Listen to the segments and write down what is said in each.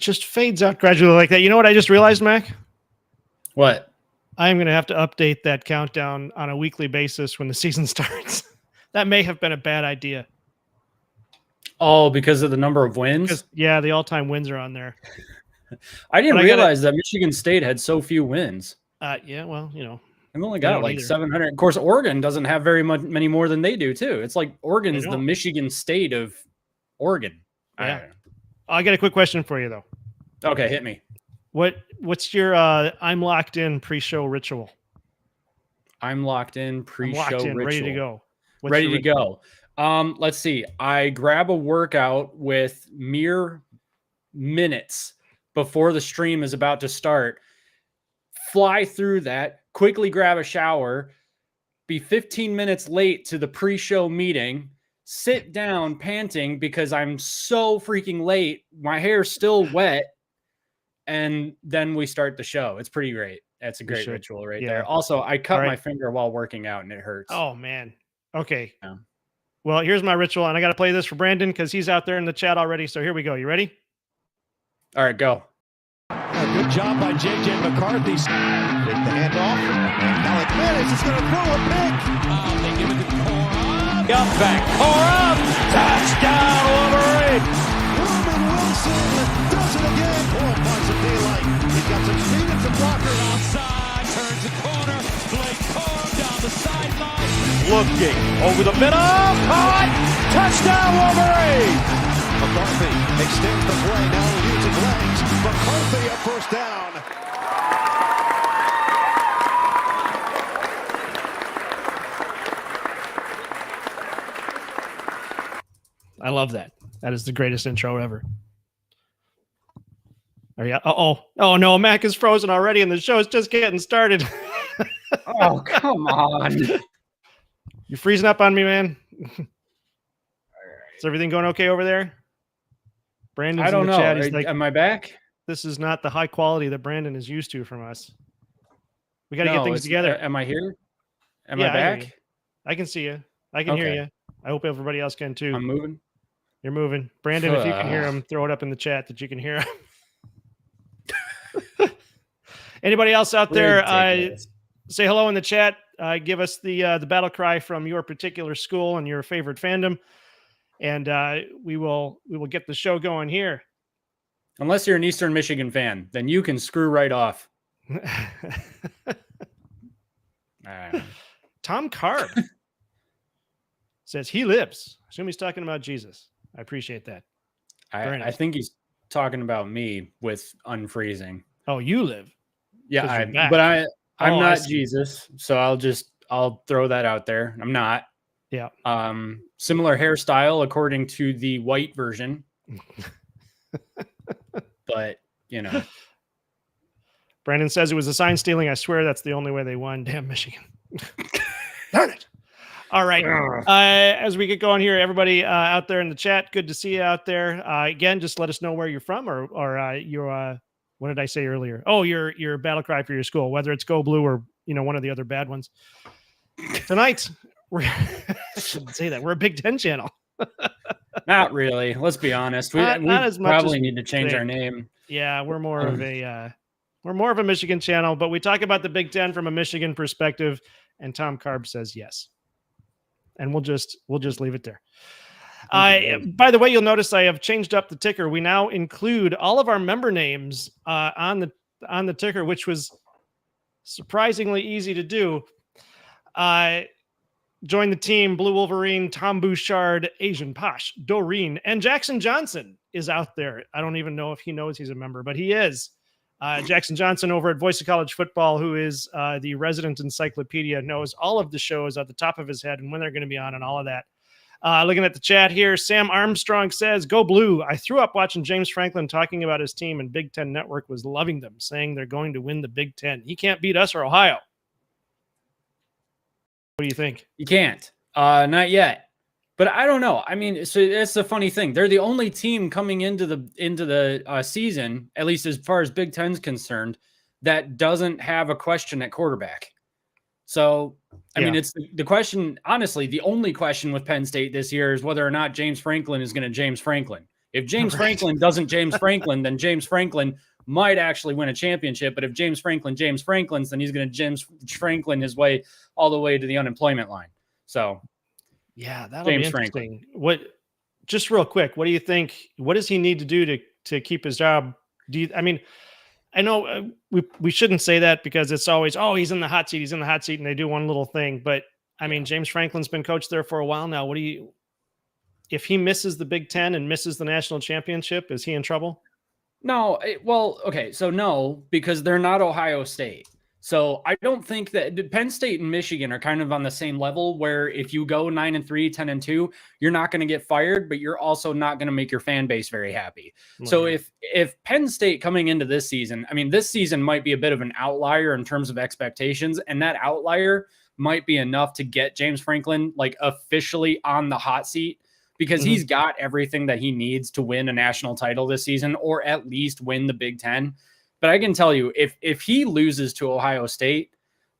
just fades out gradually like that. You know what I just realized, Mac? What? I'm going to have to update that countdown on a weekly basis when the season starts. That may have been a bad idea. Oh, because of the number of wins? Yeah, the all-time wins are on there. I didn't realize that Michigan State had so few wins. Yeah, well, you know. I've only got like 700. Of course, Oregon doesn't have many more than they do, too. It's like Oregon's the Michigan State of Oregon. Yeah. I got a quick question for you, though. Okay, hit me. What's your I'm locked in pre-show ritual? I'm locked in pre-show ritual. Ready to go. Ready to go. Let's see. I grab a workout with mere minutes before the stream is about to start. Fly through that, quickly grab a shower, be 15 minutes late to the pre-show meeting, sit down panting because I'm so freaking late. My hair's still wet. And then we start the show. It's pretty great. That's a great ritual there. Also, I cut my finger while working out and it hurts. Oh, man. Okay. Yeah. Well, here's my ritual. And I got to play this for Brandon because he's out there in the chat already. So here we go. You ready? All right, go. Good job by J.J. McCarthy. Take the handoff. And now advantage is going to throw a pick. They give it to Corum. Up back. Corum. Touchdown, Wolverine. Roman Wilson does it again. Boy, bunch of daylight. He's got some speed and some blockers. Outside, turns the corner. Blake Corum down the sideline. Looking over the middle. Caught. Touchdown, Wolverine. McCarthy extends the play. Now using legs. McCarthy a first down. I love that. That is the greatest intro ever. Are you? Oh no, Mac is frozen already, and the show is just getting started. Oh, come on! You're freezing up on me, man. Is everything going okay over there? Brandon's I don't in the know. chat. He's like, am I back? This is not the high quality that Brandon is used to from us. We got to get things together. Am I here? Am I back? I can see you. I can hear you. I hope everybody else can too. I'm moving. You're moving. Brandon, if you can hear him, throw it up in the chat that you can hear him. Anybody else out there? Say hello in the chat. Give us the battle cry from your particular school and your favorite fandom, and we will get the show going here. Unless you're an Eastern Michigan fan, then you can screw right off. Tom Carb says he lives. I assume he's talking about Jesus. I appreciate that. I think he's talking about me with unfreezing. Oh, you live. Yeah, but I'm not Jesus, so I'll throw that out there. I'm not. Yeah. Similar hairstyle according to the white version. But, you know. Brandon says it was a sign stealing. I swear that's the only way they won. Damn Michigan. Darn it. All right. As we get going here, everybody out there in the chat, good to see you out there. Again, just let us know where you're from or your what did I say earlier? Oh, your battle cry for your school, whether it's Go Blue or one of the other bad ones. Tonight, I shouldn't say that. We're a Big Ten channel. Not really. Let's be honest. We probably need to change our name. Yeah, we're more of a Michigan channel, but we talk about the Big Ten from a Michigan perspective, and Tom Carb says yes. And we'll just leave it there. By the way, you'll notice I have changed up the ticker. We now include all of our member names on the ticker, which was surprisingly easy to do. Join the team: Blue Wolverine, Tom Bouchard, Asian Posh, Doreen, and Jackson Johnson is out there. I don't even know if he knows he's a member, but he is. Jackson Johnson over at Voice of College Football, who is the resident encyclopedia, knows all of the shows at the top of his head and when they're going to be on and all of that. Looking at the chat here, Sam Armstrong says, "Go Blue. I threw up watching James Franklin talking about his team, and Big Ten Network was loving them, saying they're going to win the Big Ten. He can't beat us or Ohio." What do you think? You can't. Not yet. But I don't know. I mean, so that's the funny thing. They're the only team coming into the season, at least as far as Big Ten's concerned, that doesn't have a question at quarterback. So, I mean, it's the question. Honestly, the only question with Penn State this year is whether or not James Franklin is going to James Franklin. If James Right. Franklin doesn't James Franklin, then James Franklin might actually win a championship. But if James Franklin's, then he's going to James Franklin his way all the way to the unemployment line. So, yeah, that'll James be interesting. Just real quick, what do you think? What does he need to do to keep his job? I know we shouldn't say that because it's always, oh, he's in the hot seat, and they do one little thing. But I mean, James Franklin's been coach there for a while now. If he misses the Big Ten and misses the national championship, is he in trouble? No, okay. So no, because they're not Ohio State. So I don't think that Penn State and Michigan are kind of on the same level where if you go 9-3, 10-2, you're not going to get fired, but you're also not going to make your fan base very happy. Right. So if Penn State coming into this season, I mean, this season might be a bit of an outlier in terms of expectations, and that outlier might be enough to get James Franklin like officially on the hot seat because he's got everything that he needs to win a national title this season, or at least win the Big Ten. But I can tell you, if he loses to Ohio State,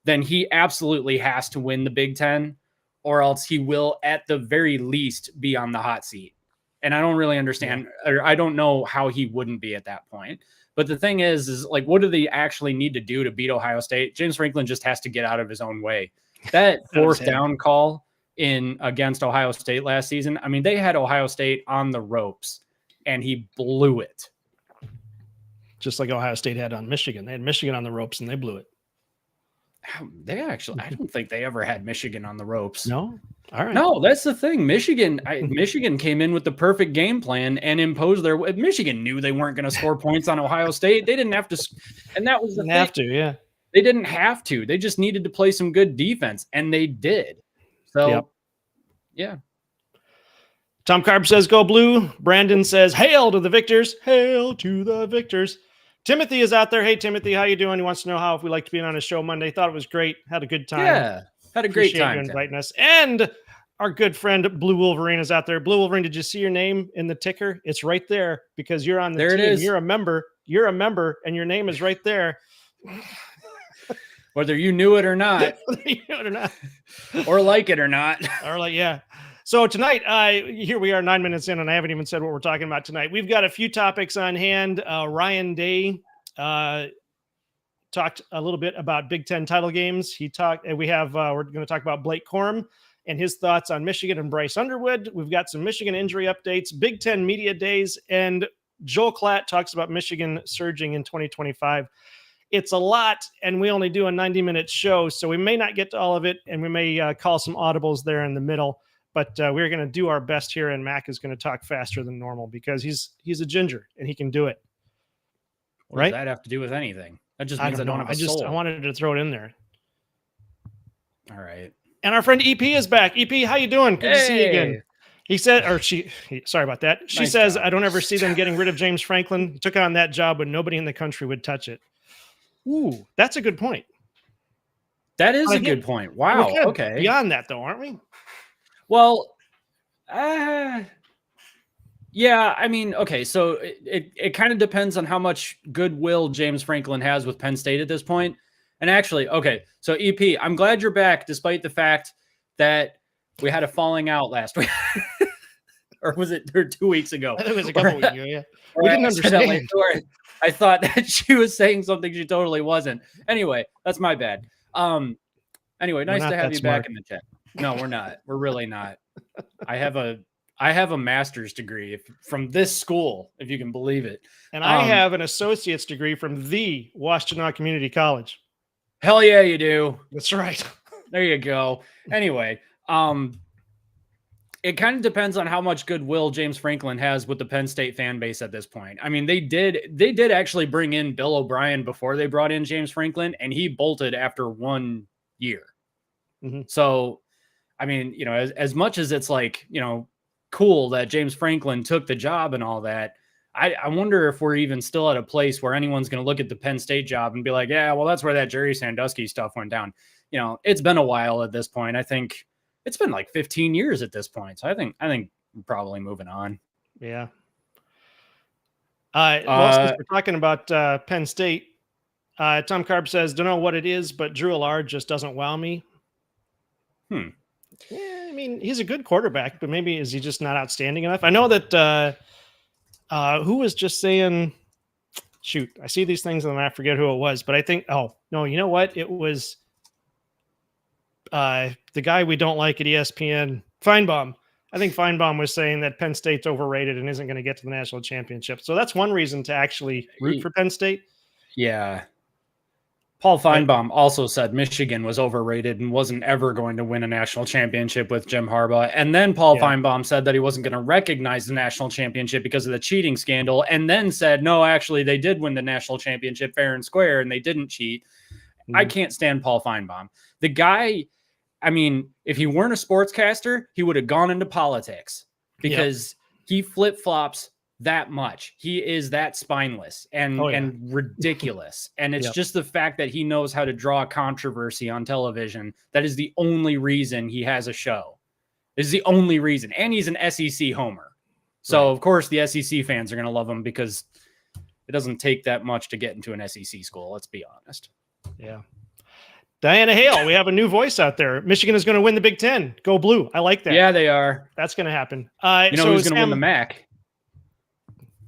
then he absolutely has to win the Big Ten, or else he will at the very least be on the hot seat. And I don't really understand, or I don't know how he wouldn't be at that point. But the thing is like, what do they actually need to do to beat Ohio State? James Franklin just has to get out of his own way. That fourth down call against Ohio State last season, I mean, they had Ohio State on the ropes, and he blew it. Just like Ohio State had on Michigan. They had Michigan on the ropes and they blew it. They actually, I don't think they ever had Michigan on the ropes. No? All right. No, that's the thing. Michigan came in with the perfect game plan and imposed Michigan knew they weren't going to score points on Ohio State. They didn't have to. And that was the thing. Have to, yeah. They didn't have to. They just needed to play some good defense, and they did. So, yeah. Tom Carp says, go blue. Brandon says, hail to the victors. Hail to the victors. Timothy is out there. Hey, Timothy, how you doing? He wants to know how if we like to be on his show Monday. Thought it was great. Had a good time. Yeah, had a great time. You inviting us. And our good friend Blue Wolverine is out there. Blue Wolverine, did you see your name in the ticker? It's right there because you're on the team. It is. You're a member. You're a member, and your name is right there. Whether you knew it or not. Or like it or not. Or like, yeah. So tonight, here we are 9 minutes in, and I haven't even said what we're talking about tonight. We've got a few topics on hand. Ryan Day talked a little bit about Big Ten title games. We're going to talk about Blake Corum and his thoughts on Michigan and Bryce Underwood. We've got some Michigan injury updates, Big Ten media days, and Joel Klatt talks about Michigan surging in 2025. It's a lot, and we only do a 90-minute show, so we may not get to all of it, and we may call some audibles there in the middle. But we're going to do our best here, and Mac is going to talk faster than normal because he's a ginger and he can do it. What does that have to do with anything? That just means I don't have a soul. I wanted to throw it in there. All right. And our friend EP is back. EP, how you doing? Good to see you again. He said, sorry about that. She says, I don't ever see them getting rid of James Franklin. He took on that job when nobody in the country would touch it. Ooh, that's a good point. That is a good point. Wow. Okay. Beyond that, though, aren't we? Well, yeah, I mean, okay, so it kind of depends on how much goodwill James Franklin has with Penn State at this point. And actually, okay, so EP, I'm glad you're back, despite the fact that we had a falling out last week. Or was it 2 weeks ago? I think it was a couple weeks ago, yeah. We didn't understand. I thought that she was saying something she totally wasn't. Anyway, that's my bad. Anyway, nice to have you back in the chat. No, we're not. We're really not. I have a master's degree from this school, if you can believe it. And I have an associate's degree from the Washtenaw Community College. Hell yeah, you do. That's right. There you go. Anyway, it kind of depends on how much goodwill James Franklin has with the Penn State fan base at this point. I mean, they did actually bring in Bill O'Brien before they brought in James Franklin, and he bolted after 1 year. Mm-hmm. So, I mean, you know, as much as it's like, you know, cool that James Franklin took the job and all that, I wonder if we're even still at a place where anyone's going to look at the Penn State job and be like, yeah, well, that's where that Jerry Sandusky stuff went down. You know, it's been a while at this point. I think it's been like 15 years at this point. So I think we're probably moving on. Yeah. Since we're talking about Penn State, Tom Carb says, don't know what it is, but Drew Allard just doesn't wow me. Yeah, I mean, he's a good quarterback, but maybe is he just not outstanding enough? I know that Who was just saying, shoot, I see these things and I forget who it was, but I think, oh, no, you know what? It was the guy we don't like at ESPN, Feinbaum. I think Feinbaum was saying that Penn State's overrated and isn't going to get to the national championship. So that's one reason to actually root for Penn State. Yeah. Paul Feinbaum also said Michigan was overrated and wasn't ever going to win a national championship with Jim Harbaugh. And then Paul Feinbaum said that he wasn't going to recognize the national championship because of the cheating scandal. And then said, no, actually, they did win the national championship fair and square and they didn't cheat. I can't stand Paul Feinbaum. The guy, I mean, if he weren't a sportscaster, he would have gone into politics because he flip-flops that much. He is that spineless and ridiculous. And it's just the fact that he knows how to draw controversy on television. That is the only reason he has a show. This is the only reason. And he's an SEC homer. So, of course, the SEC fans are going to love him because it doesn't take that much to get into an SEC school. Let's be honest. Yeah. Diana Hale, we have a new voice out there. Michigan is going to win the Big Ten. Go blue. I like that. Yeah, they are. That's going to happen. You know who's going to win the MAC?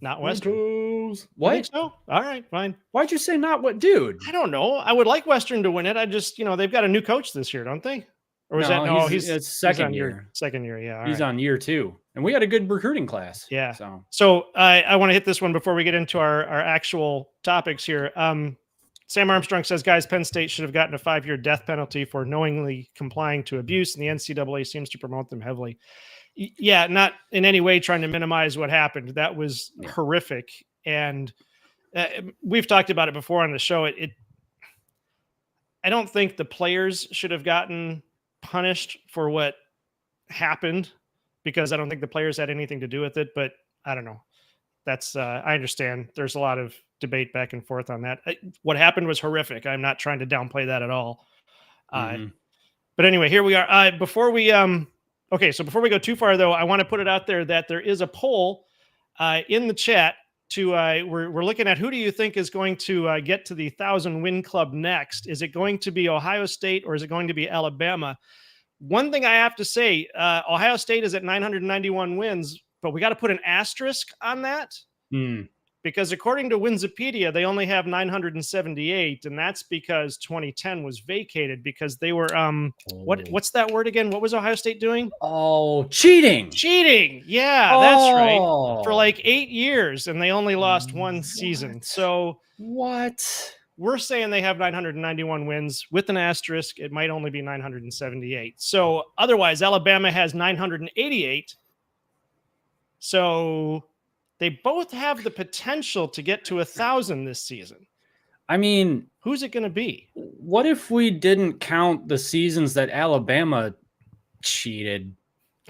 Not Western. What? So? All right, fine. Why'd you say not what, dude? I don't know. I would like Western to win it. I just, they've got a new coach this year, don't they? Or is he's second year. Second year, yeah. He's on year 2. And we had a good recruiting class. Yeah. So I want to hit this one before we get into our actual topics here. Sam Armstrong says, guys, Penn State should have gotten a 5-year death penalty for knowingly complying to abuse, and the NCAA seems to promote them heavily. Yeah, not in any way trying to minimize what happened. That was horrific. And we've talked about it before on the show. I don't think the players should have gotten punished for what happened because I don't think the players had anything to do with it. But I don't know. That's I understand. There's a lot of debate back and forth on that. What happened was horrific. I'm not trying to downplay that at all. But anyway, here we are. Before we go too far, though, I want to put it out there that there is a poll in the chat to we're looking at who do you think is going to get to the 1,000-win club next? Is it going to be Ohio State or is it going to be Alabama? One thing I have to say, Ohio State is at 991 wins, but we got to put an asterisk on that because according to Winsipedia, they only have 978, and that's because 2010 was vacated because they were what's that word again? What was Ohio State doing? Oh, cheating. Yeah, that's right. For like 8 years, and they only lost one season. So we're saying they have 991 wins with an asterisk. It might only be 978. So otherwise, Alabama has 988. So they both have the potential to get to 1,000 this season. I mean, who's it going to be? What if we didn't count the seasons that Alabama cheated?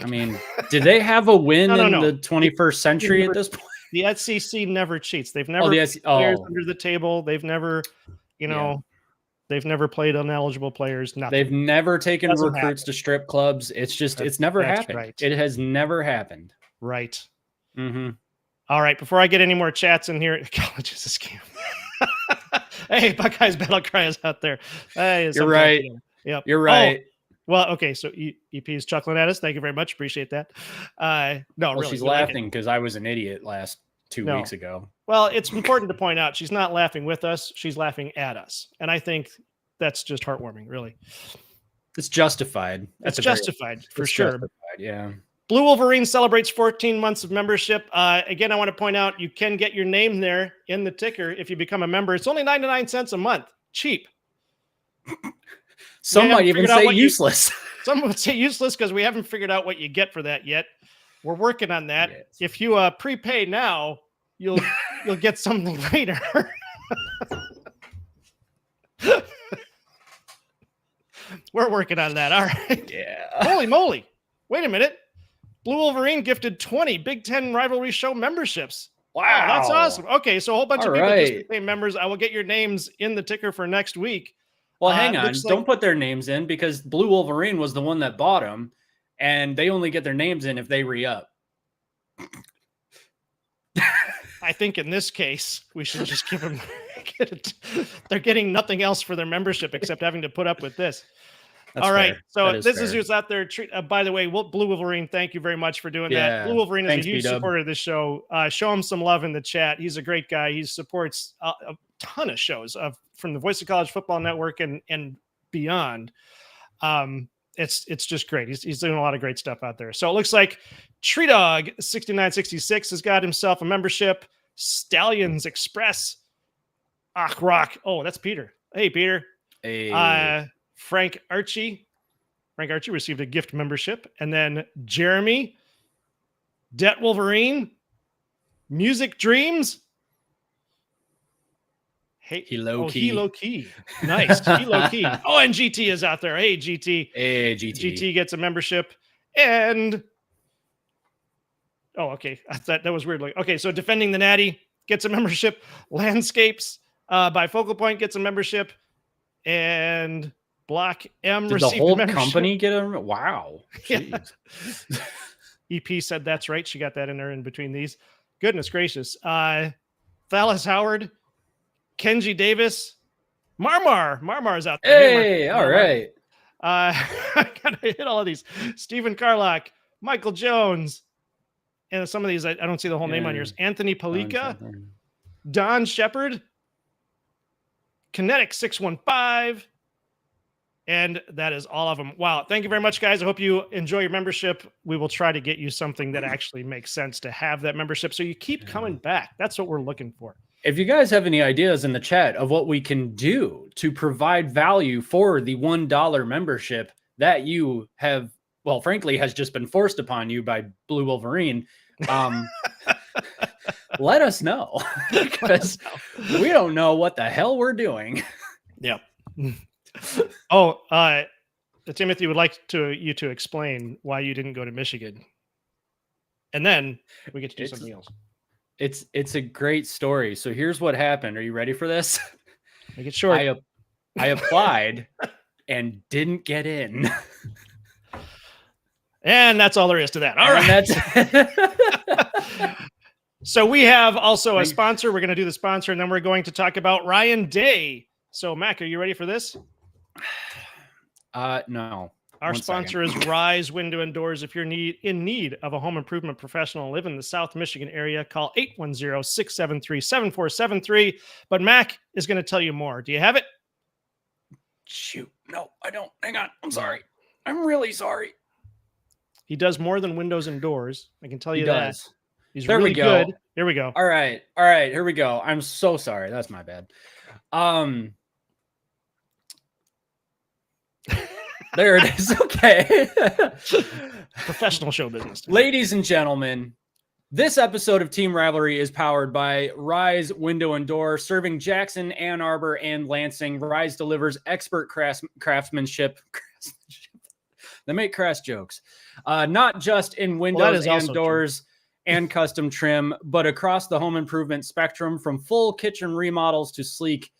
I mean, did they have a win in the 21st century at this point? The SEC never cheats. They've never played players under the table. They've never, they've never played ineligible players. Nothing. They've never taken recruits to strip clubs. It's never happened. Right. It has never happened. Right. Mm-hmm. All right. Before I get any more chats in here, college is a scam. Hey, Buckeyes Battle Cry is out there. Hey, you're right. Yep. You're right. Well, okay. So EP is chuckling at us. Thank you very much. Appreciate that. Really. She's laughing because I was an idiot last 2 weeks ago. Well, it's important to point out she's not laughing with us. She's laughing at us. And I think that's just heartwarming, really. It's justified. It's justified for sure. Justified, yeah. Blue Wolverine celebrates 14 months of membership. Again, I want to point out you can get your name there in the ticker if you become a member. It's only 99 cents a month. Cheap. Some might even say useless. Some would say useless because we haven't figured out what you get for that yet. We're working on that. Yes. If you prepay now, you'll get something later. We're working on that. All right. Yeah. Holy moly. Wait a minute. Blue Wolverine gifted 20 Big Ten Rivalry Show memberships. Wow, that's awesome. Okay, so a whole bunch of people just became members. I will get your names in the ticker for next week. Well, hang on. Don't put their names in because Blue Wolverine was the one that bought them, and they only get their names in if they re-up. I think in this case, we should just give them. They're getting nothing else for their membership except having to put up with this. All right. fair. So That this fair. is who's out there. By the way, Blue Wolverine, thank you very much for doing that. Blue Wolverine is a huge supporter of this show. Show him some love in the chat. He's a great guy. He supports a ton of shows from the Voice of College Football Network and beyond. It's just great. He's doing a lot of great stuff out there. So it looks like Tree Dog 6966 has got himself a membership. Stallions Express. Rock. Oh, that's Peter. Hey, Peter. Hey. Frank Archie received a gift membership. And then Jeremy, Det Wolverine, Music Dreams. Hey, he low key. Nice. He low key. Oh, and GT is out there. Hey, GT. Hey, GT. GT gets a membership. And okay. That was weird. Okay, so Defending the Natty gets a membership. Landscapes by Focal Point gets a membership. And Block M Did the whole company get a wow? Yeah. EP said that's right. She got that in there in between these. Goodness gracious. Thalas Howard, Kenji Davis, Marmar's out there. Hey, all right. I gotta hit all of these. Stephen Carlock, Michael Jones, and some of these I don't see the whole name on yours. Anthony Palika, Don Shepard, Kinetic 615. And that is all of them. Wow. Thank you very much, guys. I hope you enjoy your membership. We will try to get you something that actually makes sense to have that membership so you keep coming back. That's what we're looking for. If you guys have any ideas in the chat of what we can do to provide value for the $1 membership that you have, well, frankly, has just been forced upon you by Blue Wolverine, let us know, because we don't know what the hell we're doing. Yeah. Timothy would like you to explain why you didn't go to Michigan, and then we get to do something else. It's a great story. So here's what happened. Are you ready for this? Make it short. I applied and didn't get in. And that's all there is to that. All right. So we have also a sponsor. We're going to do the sponsor, and then we're going to talk about Ryan Day. So, Mac, are you ready for this? No. Our sponsor is Rise Window and Doors. If you're in need of a home improvement professional, live in the South Michigan area, call 810-673-7473. But Mac is going to tell you more. Do you have it? Shoot. No, I don't. Hang on. I'm sorry. I'm really sorry. He does more than windows and doors. I can tell you that. Does. He's really good. Here we go. All right. Here we go. I'm so sorry. That's my bad. There it is. Okay. Professional show business. Ladies and gentlemen, this episode of Team Rivalry is powered by Rise Window and Door, serving Jackson, Ann Arbor, and Lansing. Rise delivers expert craftsmanship. They make crass jokes. Not just in windows and doors and custom trim, but across the home improvement spectrum, from full kitchen remodels to sleek.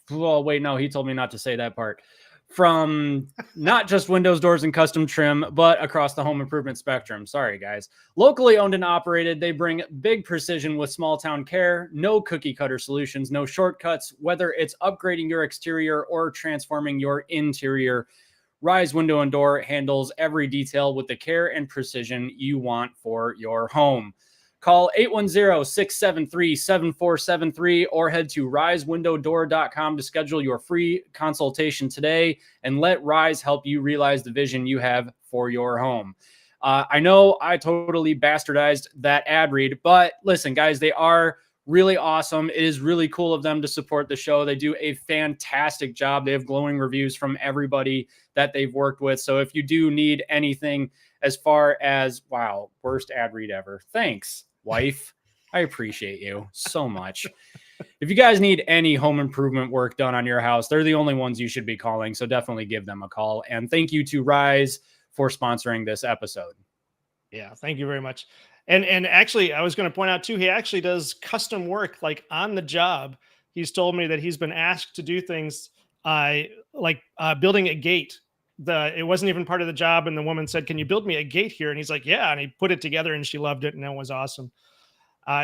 Well, wait, no, he told me not to say that part. From not just windows, doors, and custom trim, but across the home improvement spectrum. Sorry, guys. Locally owned and operated, they bring big precision with small town care, no cookie cutter solutions, no shortcuts, whether it's upgrading your exterior or transforming your interior. Rise Window and Door handles every detail with the care and precision you want for your home. Call 810-673-7473 or head to risewindowdoor.com to schedule your free consultation today and let Rise help you realize the vision you have for your home. I know I totally bastardized that ad read, but listen, guys, they are really awesome. It is really cool of them to support the show. They do a fantastic job. They have glowing reviews from everybody that they've worked with. So if you do need anything as far as, wow, worst ad read ever, thanks, wife. I appreciate you so much. If you guys need any home improvement work done on your house, they're the only ones you should be calling. So definitely give them a call. And thank you to Rise for sponsoring this episode. Yeah, thank you very much. And actually, I was going to point out too, he actually does custom work like on the job. He's told me that he's been asked to do things like building a gate. It wasn't even part of the job, and the woman said, "Can you build me a gate here?" And he's like, "Yeah," and he put it together, and she loved it, and that was awesome.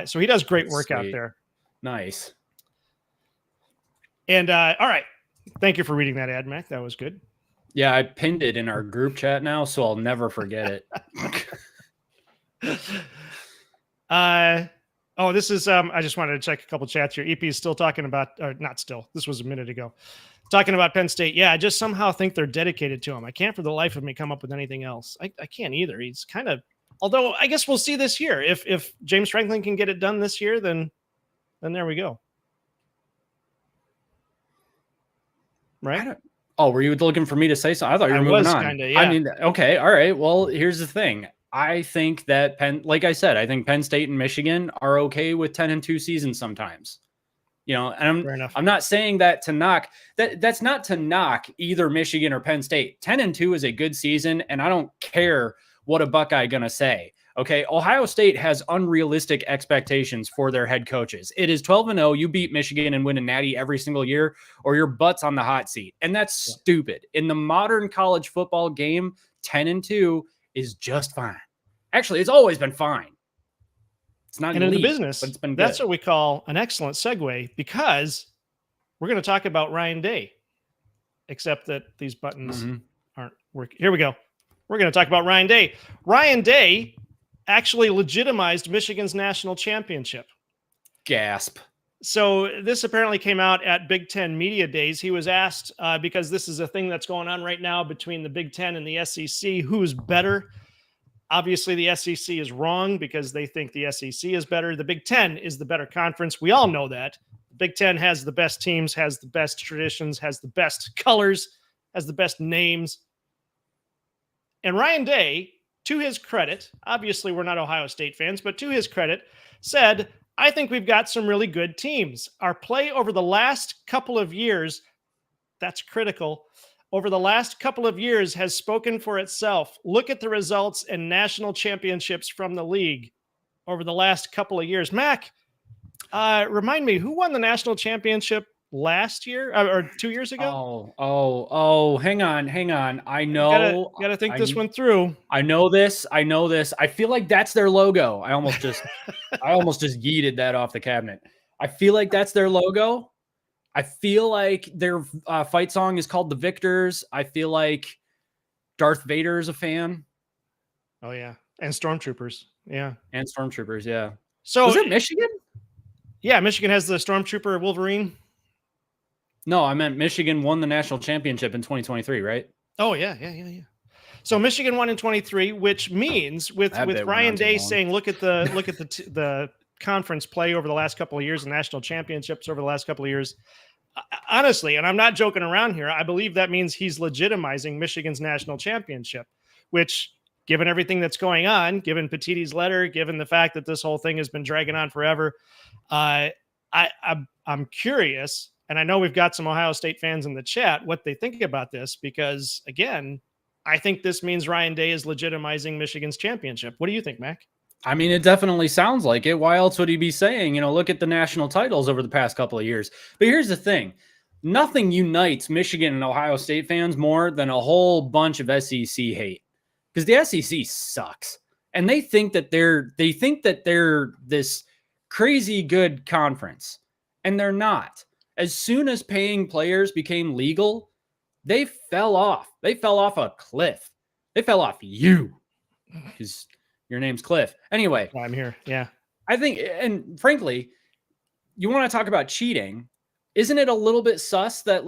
So he does great work out there. Nice. And all right, thank you for reading that ad, Mac. That was good. Yeah, I pinned it in our group chat now, so I'll never forget it. This is I just wanted to check a couple chats here. EP is still talking about, or not still, this was a minute ago, talking about Penn State. Yeah, I just somehow think they're dedicated to him. I can't for the life of me come up with anything else. I can't either. He's kind of, although I guess we'll see this year. If James Franklin can get it done this year, then there we go. Right? Were you looking for me to say something? I thought you were moving on. Kinda, yeah. I mean, okay, all right. Well, here's the thing. I think that like I said, I think Penn State and Michigan are okay with 10-2 seasons sometimes. You know, and I'm not saying that to knock that's not to knock either Michigan or Penn State. 10-2 is a good season, and I don't care what a Buckeye gonna say. Okay, Ohio State has unrealistic expectations for their head coaches. It is 12-0. You beat Michigan and win a natty every single year, or your butt's on the hot seat. And that's stupid. In the modern college football game, 10-2 is just fine. Actually, it's always been fine. It's not and elite, in the business, but it's been good. That's what we call an excellent segue, because we're going to talk about Ryan Day, except that these buttons aren't working. Here we go. We're going to talk about Ryan Day. Ryan Day actually legitimized Michigan's national championship. Gasp. So this apparently came out at Big Ten Media Days. He was asked, because this is a thing that's going on right now between the Big Ten and the SEC, who's better. Obviously, the SEC is wrong because they think the SEC is better. The Big Ten is the better conference. We all know that. The Big Ten has the best teams, has the best traditions, has the best colors, has the best names. And Ryan Day, to his credit, obviously we're not Ohio State fans, but to his credit, said, I think we've got some really good teams. Our play over the last couple of years, that's critical, over the last couple of years has spoken for itself. Look at the results and national championships from the league over the last couple of years. Mac, remind me, who won the national championship last year or 2 years ago? Hang on. I know. Gotta think this one through. I know this. I feel like that's their logo. I almost just yeeted that off the cabinet. I feel like that's their logo. I feel like their fight song is called The Victors. I feel like Darth Vader is a fan. Oh yeah. And Stormtroopers. Yeah. And Stormtroopers. Yeah. So was it Michigan? Yeah. Michigan has the Stormtrooper Wolverine. No, I meant Michigan won the national championship in 2023, right? Oh yeah. So Michigan won in 23, which means with Ryan Day saying, look at the conference play over the last couple of years and national championships over the last couple of years. Honestly, and I'm not joking around here, I believe that means he's legitimizing Michigan's national championship, which, given everything that's going on, given Petitti's letter, given the fact that this whole thing has been dragging on forever, I'm curious. And I know we've got some Ohio State fans in the chat, what they think about this, because again, I think this means Ryan Day is legitimizing Michigan's championship. What do you think, Mac? I mean, it definitely sounds like it. Why else would he be saying, look at the national titles over the past couple of years? But here's the thing. Nothing unites Michigan and Ohio State fans more than a whole bunch of SEC hate, because the SEC sucks. And they think that they're this crazy good conference, and they're not. As soon as paying players became legal, they fell off. They fell off a cliff. They fell off you, because your name's Cliff. Anyway, I'm here. Yeah. I think, and frankly, you want to talk about cheating. Isn't it a little bit sus that,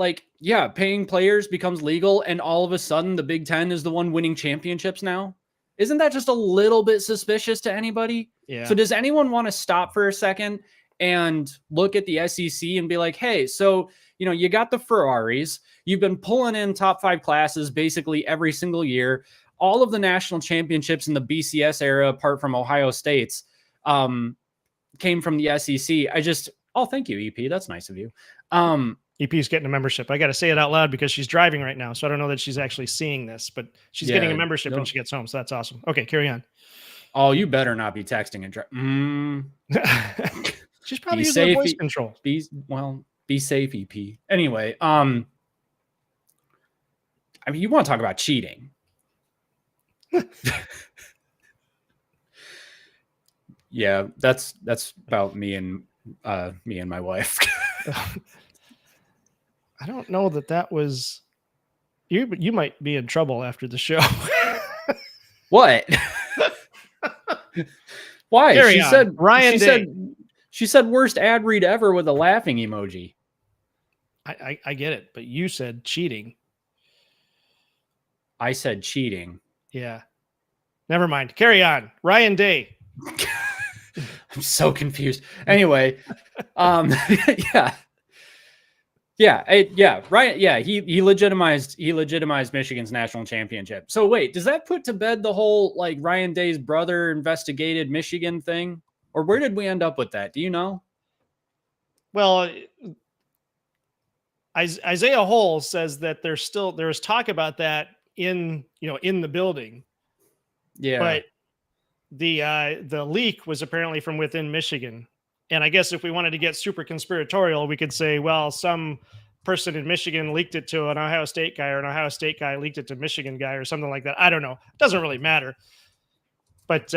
paying players becomes legal and all of a sudden the Big Ten is the one winning championships now? Isn't that just a little bit suspicious to anybody? Yeah. So does anyone want to stop for a second and look at the SEC and be like, hey, so, you got the Ferraris. You've been pulling in top 5 classes basically every single year. All of the national championships in the BCS era, apart from Ohio State's, came from the SEC. Thank you, EP. That's nice of you. EP's getting a membership. I got to say it out loud because she's driving right now. So I don't know that she's actually seeing this, but she's getting a membership when she gets home. So that's awesome. Okay, carry on. Oh, you better not be texting and She's probably using her voice control. Be safe, EP. Anyway, you want to talk about cheating. Yeah, that's about me and my wife. I don't know that was You might be in trouble after the show. What? Why? Carry She on. said Ryan Day. She said worst ad read ever with a laughing emoji. I get it, but you said cheating. I said cheating. Yeah. Never mind. Carry on. Ryan Day. I'm so confused. Anyway, yeah. Right. Yeah, he legitimized Michigan's national championship. So wait, does that put to bed the whole like Ryan Day's brother investigated Michigan thing? Or where did we end up with that? Do you know? Well, Isaiah Hole says that there's talk about that in the building. Yeah. But the leak was apparently from within Michigan. And I guess if we wanted to get super conspiratorial, we could say, well, some person in Michigan leaked it to an Ohio State guy, or an Ohio State guy leaked it to Michigan guy, or something like that. I don't know. It doesn't really matter. But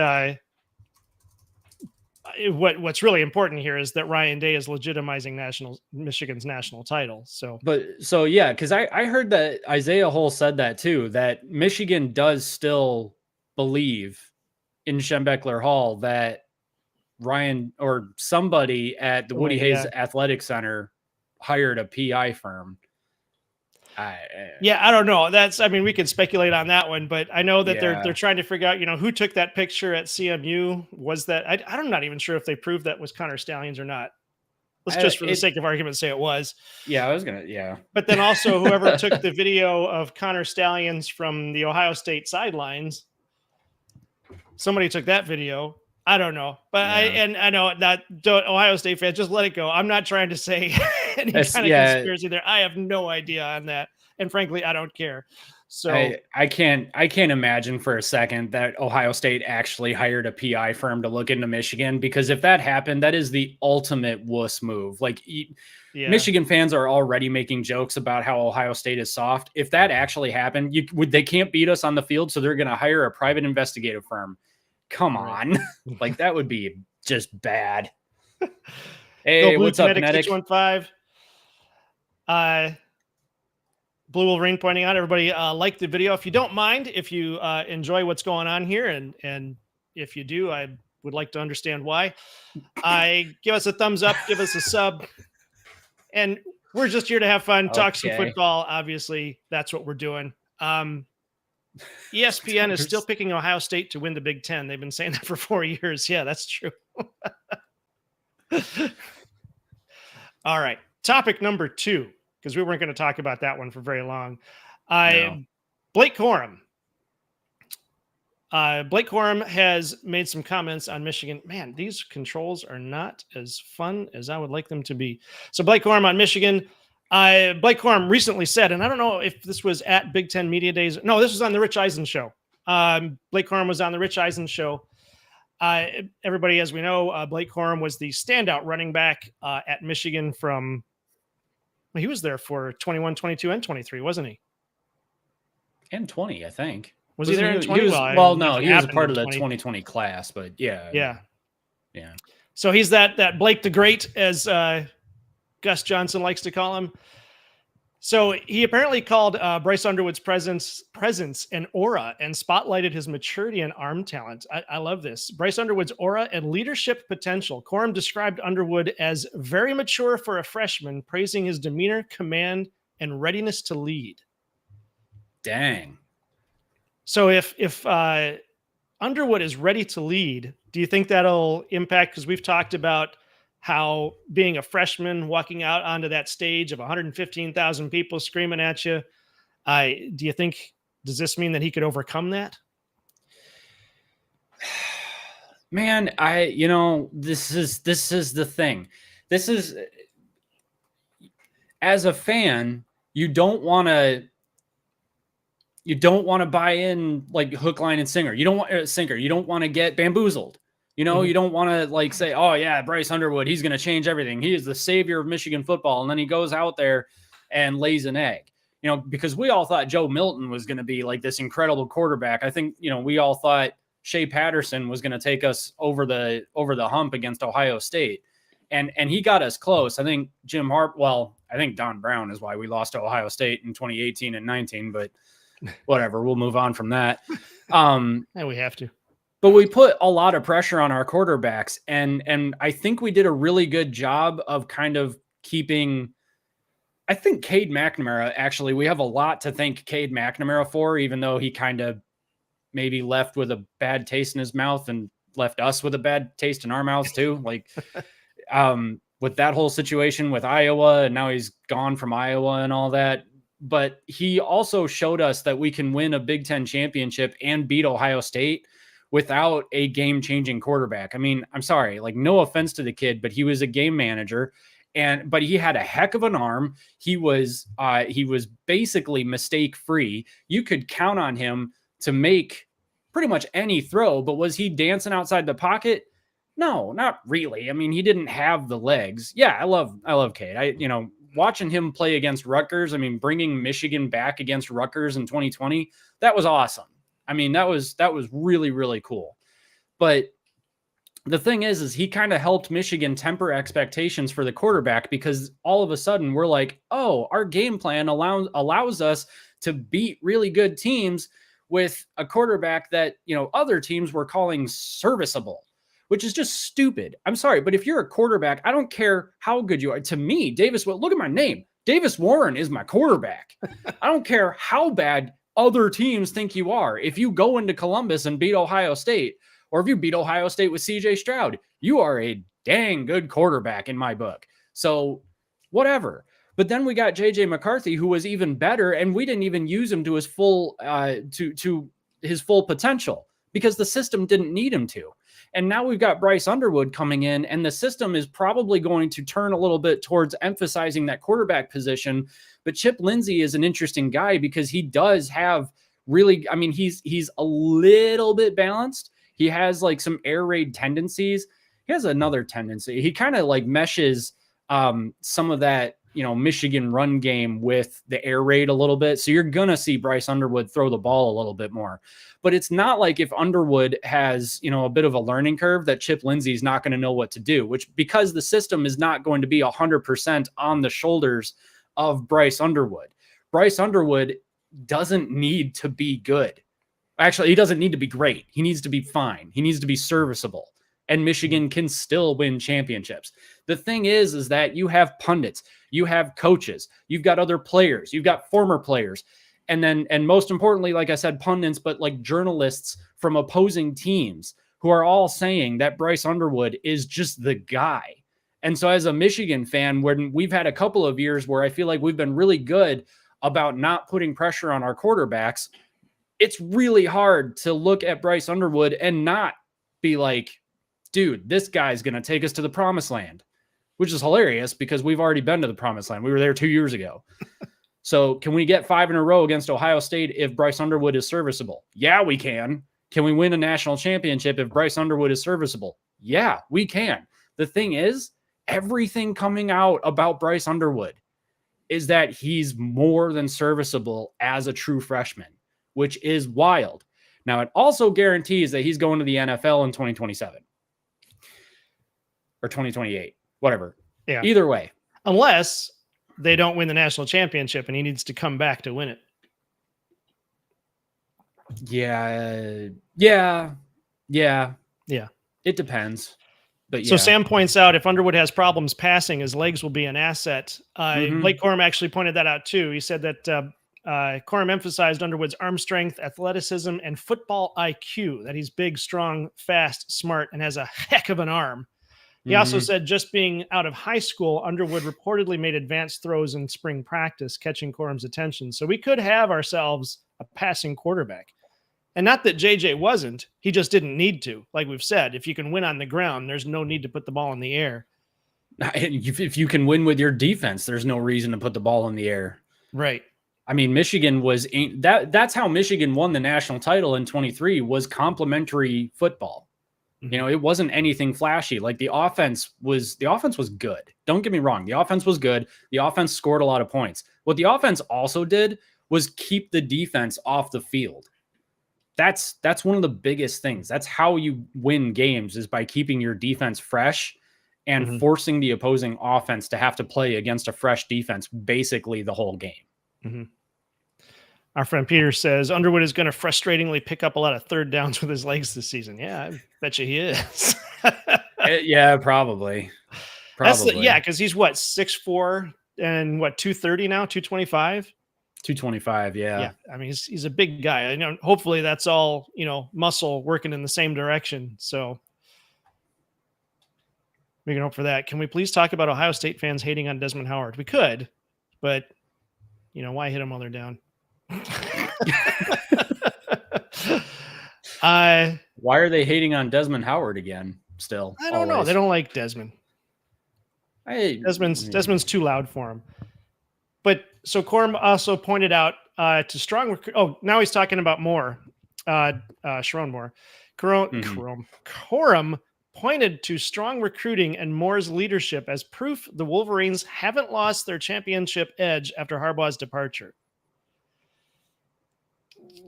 what's really important here is that Ryan Day is legitimizing Michigan's national title. So yeah, because I heard that Isaiah Hole said that too, that Michigan does still believe in Schembechler Hall that Ryan or somebody at the Woody Hayes Athletic Center hired a PI firm. I don't know. We could speculate on that one, but I know that they're trying to figure out, who took that picture at CMU. Was that, I'm not even sure if they proved that was Connor Stallions or not. Let's just for the sake of argument say it was. Yeah, I was going to, But then also whoever took the video of Connor Stallions from the Ohio State sidelines, somebody took that video. I don't know, but I know that Ohio State fans, just let it go. I'm not trying to say any kind of conspiracy there. I have no idea on that, and frankly, I don't care. So I can't imagine for a second that Ohio State actually hired a PI firm to look into Michigan, because if that happened, that is the ultimate wuss move. Like Michigan fans are already making jokes about how Ohio State is soft. If that actually happened, they can't beat us on the field, so they're going to hire a private investigative firm. Come on. Like, that would be just bad. Hey, what's up, Kinetic? 615. Blue Wolverine pointing out, everybody like the video. If you don't mind, if you enjoy what's going on here, and if you do, I would like to understand why. Give us a thumbs up, give us a sub. And we're just here to have fun, talk some football. Obviously, that's what we're doing. ESPN is still picking Ohio State to win the Big Ten. They've been saying that for 4 years. Yeah, that's true. All right. Topic number 2, because we weren't going to talk about that one for very long. Blake Corum. Blake Corum has made some comments on Michigan. Man, these controls are not as fun as I would like them to be. So Blake Corum on Michigan. Blake Corum recently said, and I don't know if this was at Big Ten Media Days. No, this was on the Rich Eisen show. Blake Corum was on the Rich Eisen show. Everybody, as we know, Blake Corum was the standout running back at Michigan he was there for 21, 22, and 23, wasn't he? And 20, I think. Was he there in 20? He was a part of the 2020 class, but yeah. So he's that Blake the Great, as Gus Johnson likes to call him. So he apparently called Bryce Underwood's presence an aura and spotlighted his maturity and arm talent. I love this. Bryce Underwood's aura and leadership potential. Corum described Underwood as very mature for a freshman, praising his demeanor, command, and readiness to lead. Dang. So if Underwood is ready to lead, do you think that'll impact? Because we've talked about how being a freshman, walking out onto that stage of 115,000 people screaming at you, does this mean that he could overcome that? Man, this is the thing. This is, as a fan, you don't want to buy in like hook, line, and sinker. You don't want to get bamboozled. You don't want to say, oh yeah, Bryce Underwood, he's going to change everything. He is the savior of Michigan football. And then he goes out there and lays an egg, because we all thought Joe Milton was going to be like this incredible quarterback. I think, we all thought Shea Patterson was going to take us over the hump against Ohio State. And he got us close. I think I think Don Brown is why we lost to Ohio State in 2018 and 19, but whatever, we'll move on from that. And we have to. But we put a lot of pressure on our quarterbacks, and I think we did a really good job of kind of keeping. I think Cade McNamara, actually, we have a lot to thank Cade McNamara for, even though he kind of maybe left with a bad taste in his mouth and left us with a bad taste in our mouths too. Like with that whole situation with Iowa, and now he's gone from Iowa and all that. But he also showed us that we can win a Big Ten championship and beat Ohio State without a game-changing quarterback. I mean, I'm sorry, like no offense to the kid, but he was a game manager. But he had a heck of an arm. He was basically mistake-free. You could count on him to make pretty much any throw, but was he dancing outside the pocket? No, not really. I mean, he didn't have the legs. Yeah, I love Cade. Watching him play against Rutgers, I mean, bringing Michigan back against Rutgers in 2020, that was awesome. I mean, that was really, really cool. But the thing is he kind of helped Michigan temper expectations for the quarterback, because all of a sudden we're like, oh, our game plan allows us to beat really good teams with a quarterback that, other teams were calling serviceable, which is just stupid. I'm sorry, but if you're a quarterback, I don't care how good you are. To me, look at my name. Davis Warren is my quarterback. I don't care how bad other teams think you are. If you go into Columbus and beat Ohio State, or if you beat Ohio State with CJ Stroud, you are a dang good quarterback in my book. So whatever. But then we got JJ McCarthy, who was even better, and we didn't even use him to his full to his full potential because the system didn't need him to. And now we've got Bryce Underwood coming in, and the system is probably going to turn a little bit towards emphasizing that quarterback position. But Chip Lindsey is an interesting guy because he does have really, I mean, he's a little bit balanced. He has like some air raid tendencies. He has another tendency. He kind of like meshes some of that, Michigan run game with the air raid a little bit. So you're going to see Bryce Underwood throw the ball a little bit more. But it's not like if Underwood has, a bit of a learning curve that Chip Lindsey's not going to know what to do, which because the system is not going to be 100% on the shoulders of Bryce Underwood. Bryce Underwood doesn't need to be good. Actually, he doesn't need to be great. He needs to be fine. He needs to be serviceable. And Michigan can still win championships. The thing is that you have pundits, you have coaches, you've got other players, you've got former players. And most importantly, like I said, pundits, but like journalists from opposing teams who are all saying that Bryce Underwood is just the guy. And so as a Michigan fan, when we've had a couple of years where I feel like we've been really good about not putting pressure on our quarterbacks, it's really hard to look at Bryce Underwood and not be like, dude, this guy's going to take us to the promised land, which is hilarious because we've already been to the promised land. We were there 2 years ago. So can we get 5 in a row against Ohio State if Bryce Underwood is serviceable? Yeah, we can. Can we win a national championship if Bryce Underwood is serviceable? Yeah, we can. The thing is, everything coming out about Bryce Underwood is that he's more than serviceable as a true freshman, which is wild. Now, it also guarantees that he's going to the NFL in 2027 or 2028, whatever. Yeah. Either way. Unless they don't win the national championship and he needs to come back to win it. Yeah. It depends. But yeah. So Sam points out if Underwood has problems passing, his legs will be an asset. Blake Corum actually pointed that out too. He said that Corum emphasized Underwood's arm strength, athleticism, and football IQ, that he's big, strong, fast, smart, and has a heck of an arm. He also said just being out of high school, Underwood reportedly made advanced throws in spring practice, catching Corum's attention. So we could have ourselves a passing quarterback. And not that JJ wasn't, he just didn't need to. Like we've said, if you can win on the ground, there's no need to put the ball in the air. If you can win with your defense, there's no reason to put the ball in the air. Right. I mean, Michigan was that's how Michigan won the national title in 23 was complementary football. It wasn't anything flashy. Like the offense was good. Don't get me wrong. The offense was good. The offense scored a lot of points. What the offense also did was keep the defense off the field. That's one of the biggest things. That's how you win games, is by keeping your defense fresh and forcing the opposing offense to have to play against a fresh defense basically the whole game. Our friend Peter says Underwood is going to frustratingly pick up a lot of third downs with his legs this season. Yeah, I bet you he is. Yeah, probably. Because he's what, 6'4" and what, 230 now, 225? 225, Yeah. I mean, he's a big guy. I know. Hopefully that's all, muscle working in the same direction. So we can hope for that. Can we please talk about Ohio State fans hating on Desmond Howard? We could, but why hit them while they're down? Why are they hating on Desmond Howard again? Still, I don't know. They don't like Desmond. Desmond's too loud for him. But so Corum also pointed out to strong. Now he's talking about Moore, Sharon Moore. Corum pointed to strong recruiting and Moore's leadership as proof the Wolverines haven't lost their championship edge after Harbaugh's departure.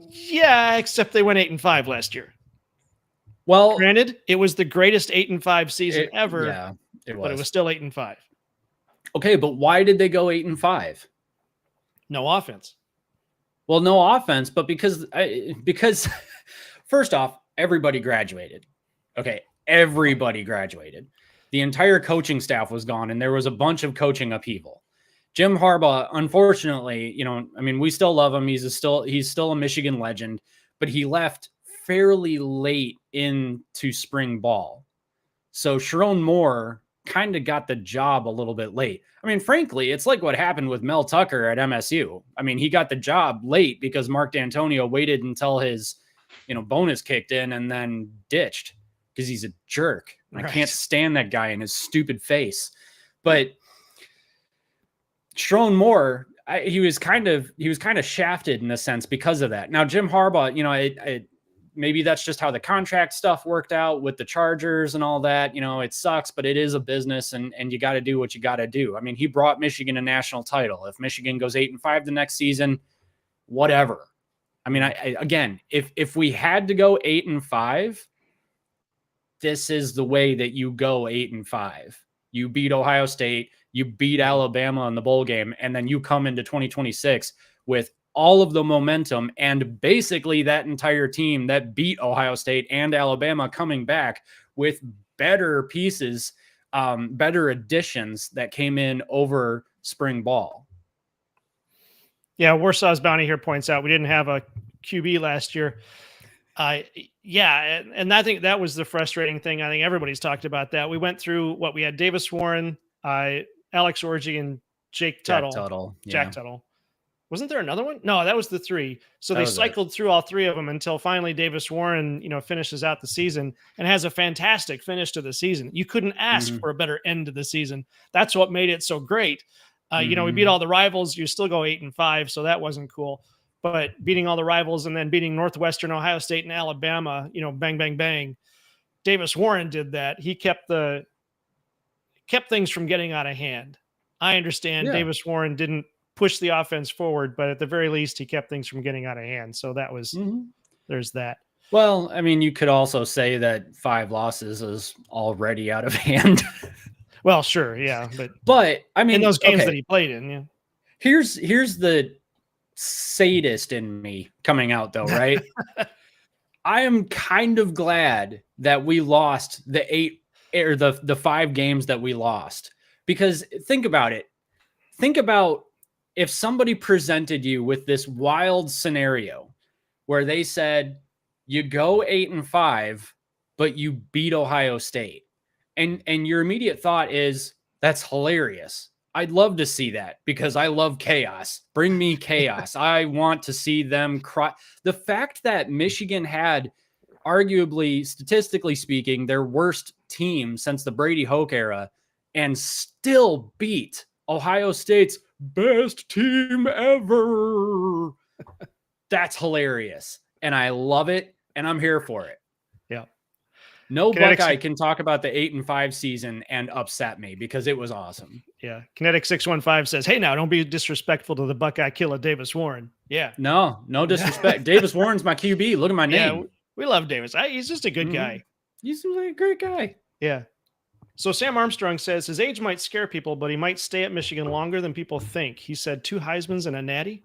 Yeah, except they went 8-5 last year. Well, granted, it was the greatest 8-5 season ever. Yeah, but it was still 8-5. Okay, but why did they go 8-5? No offense. Well, no offense, but because first off, everybody graduated. Okay, everybody graduated. The entire coaching staff was gone, and there was a bunch of coaching upheaval. Jim Harbaugh, unfortunately, we still love him. He's still a Michigan legend, but he left fairly late into spring ball. So Sharon Moore kind of got the job a little bit late. I mean, frankly, it's like what happened with Mel Tucker at MSU. I mean, he got the job late because Mark D'Antonio waited until his, bonus kicked in and then ditched because he's a jerk. Right. I can't stand that guy and his stupid face. But Sharon Moore, he was kind of shafted in a sense because of that. Now, Jim Harbaugh, maybe that's just how the contract stuff worked out with the Chargers and all that. It sucks, but it is a business and you got to do what you got to do. I mean, he brought Michigan a national title. If Michigan goes 8-5 the next season, whatever. I mean, again, if we had to go 8-5, this is the way that you go 8-5. You beat Ohio State, you beat Alabama in the bowl game, and then you come into 2026 with all of the momentum and basically that entire team that beat Ohio State and Alabama coming back with better pieces, better additions that came in over spring ball. Yeah, Warsaw's Bounty here points out we didn't have a QB last year. And I think that was the frustrating thing. I think everybody's talked about that. We went through we had Davis Warren, Alex Orji, and Jack Tuttle. Wasn't there another one? No, that was the three. So they cycled through all three of them until finally Davis Warren, finishes out the season and has a fantastic finish to the season. You couldn't ask for a better end to the season. That's what made it so great. We beat all the rivals. You still go 8-5, so that wasn't cool. But beating all the rivals and then beating Northwestern, Ohio State, and Alabama, bang, bang, bang. Davis Warren did that. He kept things from getting out of hand. I understand Davis Warren didn't push the offense forward, but at the very least, he kept things from getting out of hand. So that was, there's that. Well, I mean, you could also say that 5 losses is already out of hand. Well, sure. Yeah. But I mean, in those games that he played in, yeah. Here's the sadist in me coming out though, right? I am kind of glad that we lost the 5 games that we lost, because think about it. Think about if somebody presented you with this wild scenario where they said you go 8-5, but you beat Ohio State, and your immediate thought is that's hilarious. I'd love to see that because I love chaos. Bring me chaos. I want to see them cry. The fact that Michigan had arguably, statistically speaking, their worst team since the Brady Hoke era and still beat Ohio State's best team ever. That's hilarious. And I love it. And I'm here for it. Yeah. No Buckeye can talk about the 8-5 season and upset me because it was awesome. Yeah. Kinetic 615 says, hey, now don't be disrespectful to the Buckeye killer, Davis Warren. Yeah. No disrespect. Davis Warren's my QB. Look at my name. Yeah, we love Davis. He's just a good guy. He's a great guy. Yeah. So Sam Armstrong says his age might scare people, but he might stay at Michigan longer than people think. He said 2 Heismans and a Natty.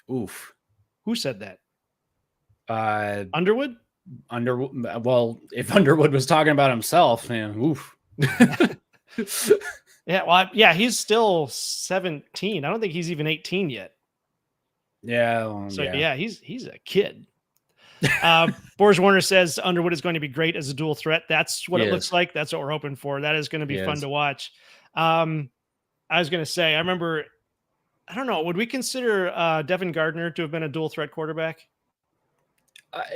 Oof. Who said that? Underwood. Well, if Underwood was talking about himself, man, oof. Yeah, well, yeah, he's still 17. I don't think he's even 18 yet. Yeah. Well, so yeah, he's a kid. Boris Warner says Underwood is going to be great as a dual threat. That's what it looks like. That's what we're hoping for. That is going to be fun to watch. I was going to say, I remember, I don't know, would we consider Devin Gardner to have been a dual threat quarterback?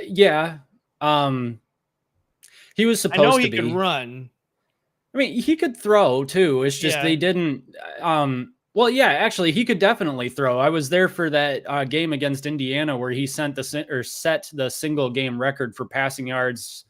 Yeah. He was supposed to be. I know he could run. I mean, he could throw too. It's just they didn't. Well, yeah, actually, he could definitely throw. I was there for that game against Indiana where he set the single game record for passing yards,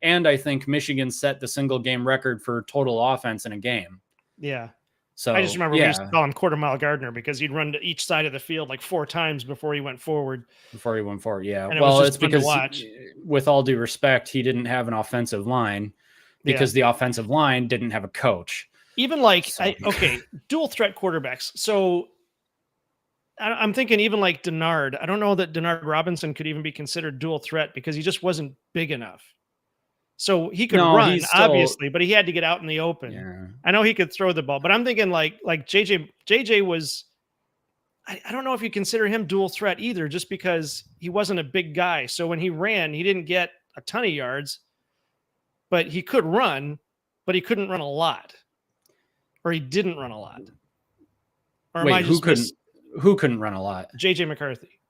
and I think Michigan set the single game record for total offense in a game. Yeah. So I just remember we used to call him Quarter Mile Gardner because he'd run to each side of the field like 4 times before he went forward. Yeah. And well, it's because, with all due respect, he didn't have an offensive line because the offensive line didn't have a coach. Even like, dual threat quarterbacks. So I'm thinking even like Denard. I don't know that Denard Robinson could even be considered dual threat because he just wasn't big enough. So he could run, obviously, but he had to get out in the open. Yeah. I know he could throw the ball, but I'm thinking like JJ was, I don't know if you consider him dual threat either, just because he wasn't a big guy. So when he ran, he didn't get a ton of yards, but he could run, but he couldn't run a lot. Or he didn't run a lot. Or wait, who couldn't run a lot? JJ McCarthy.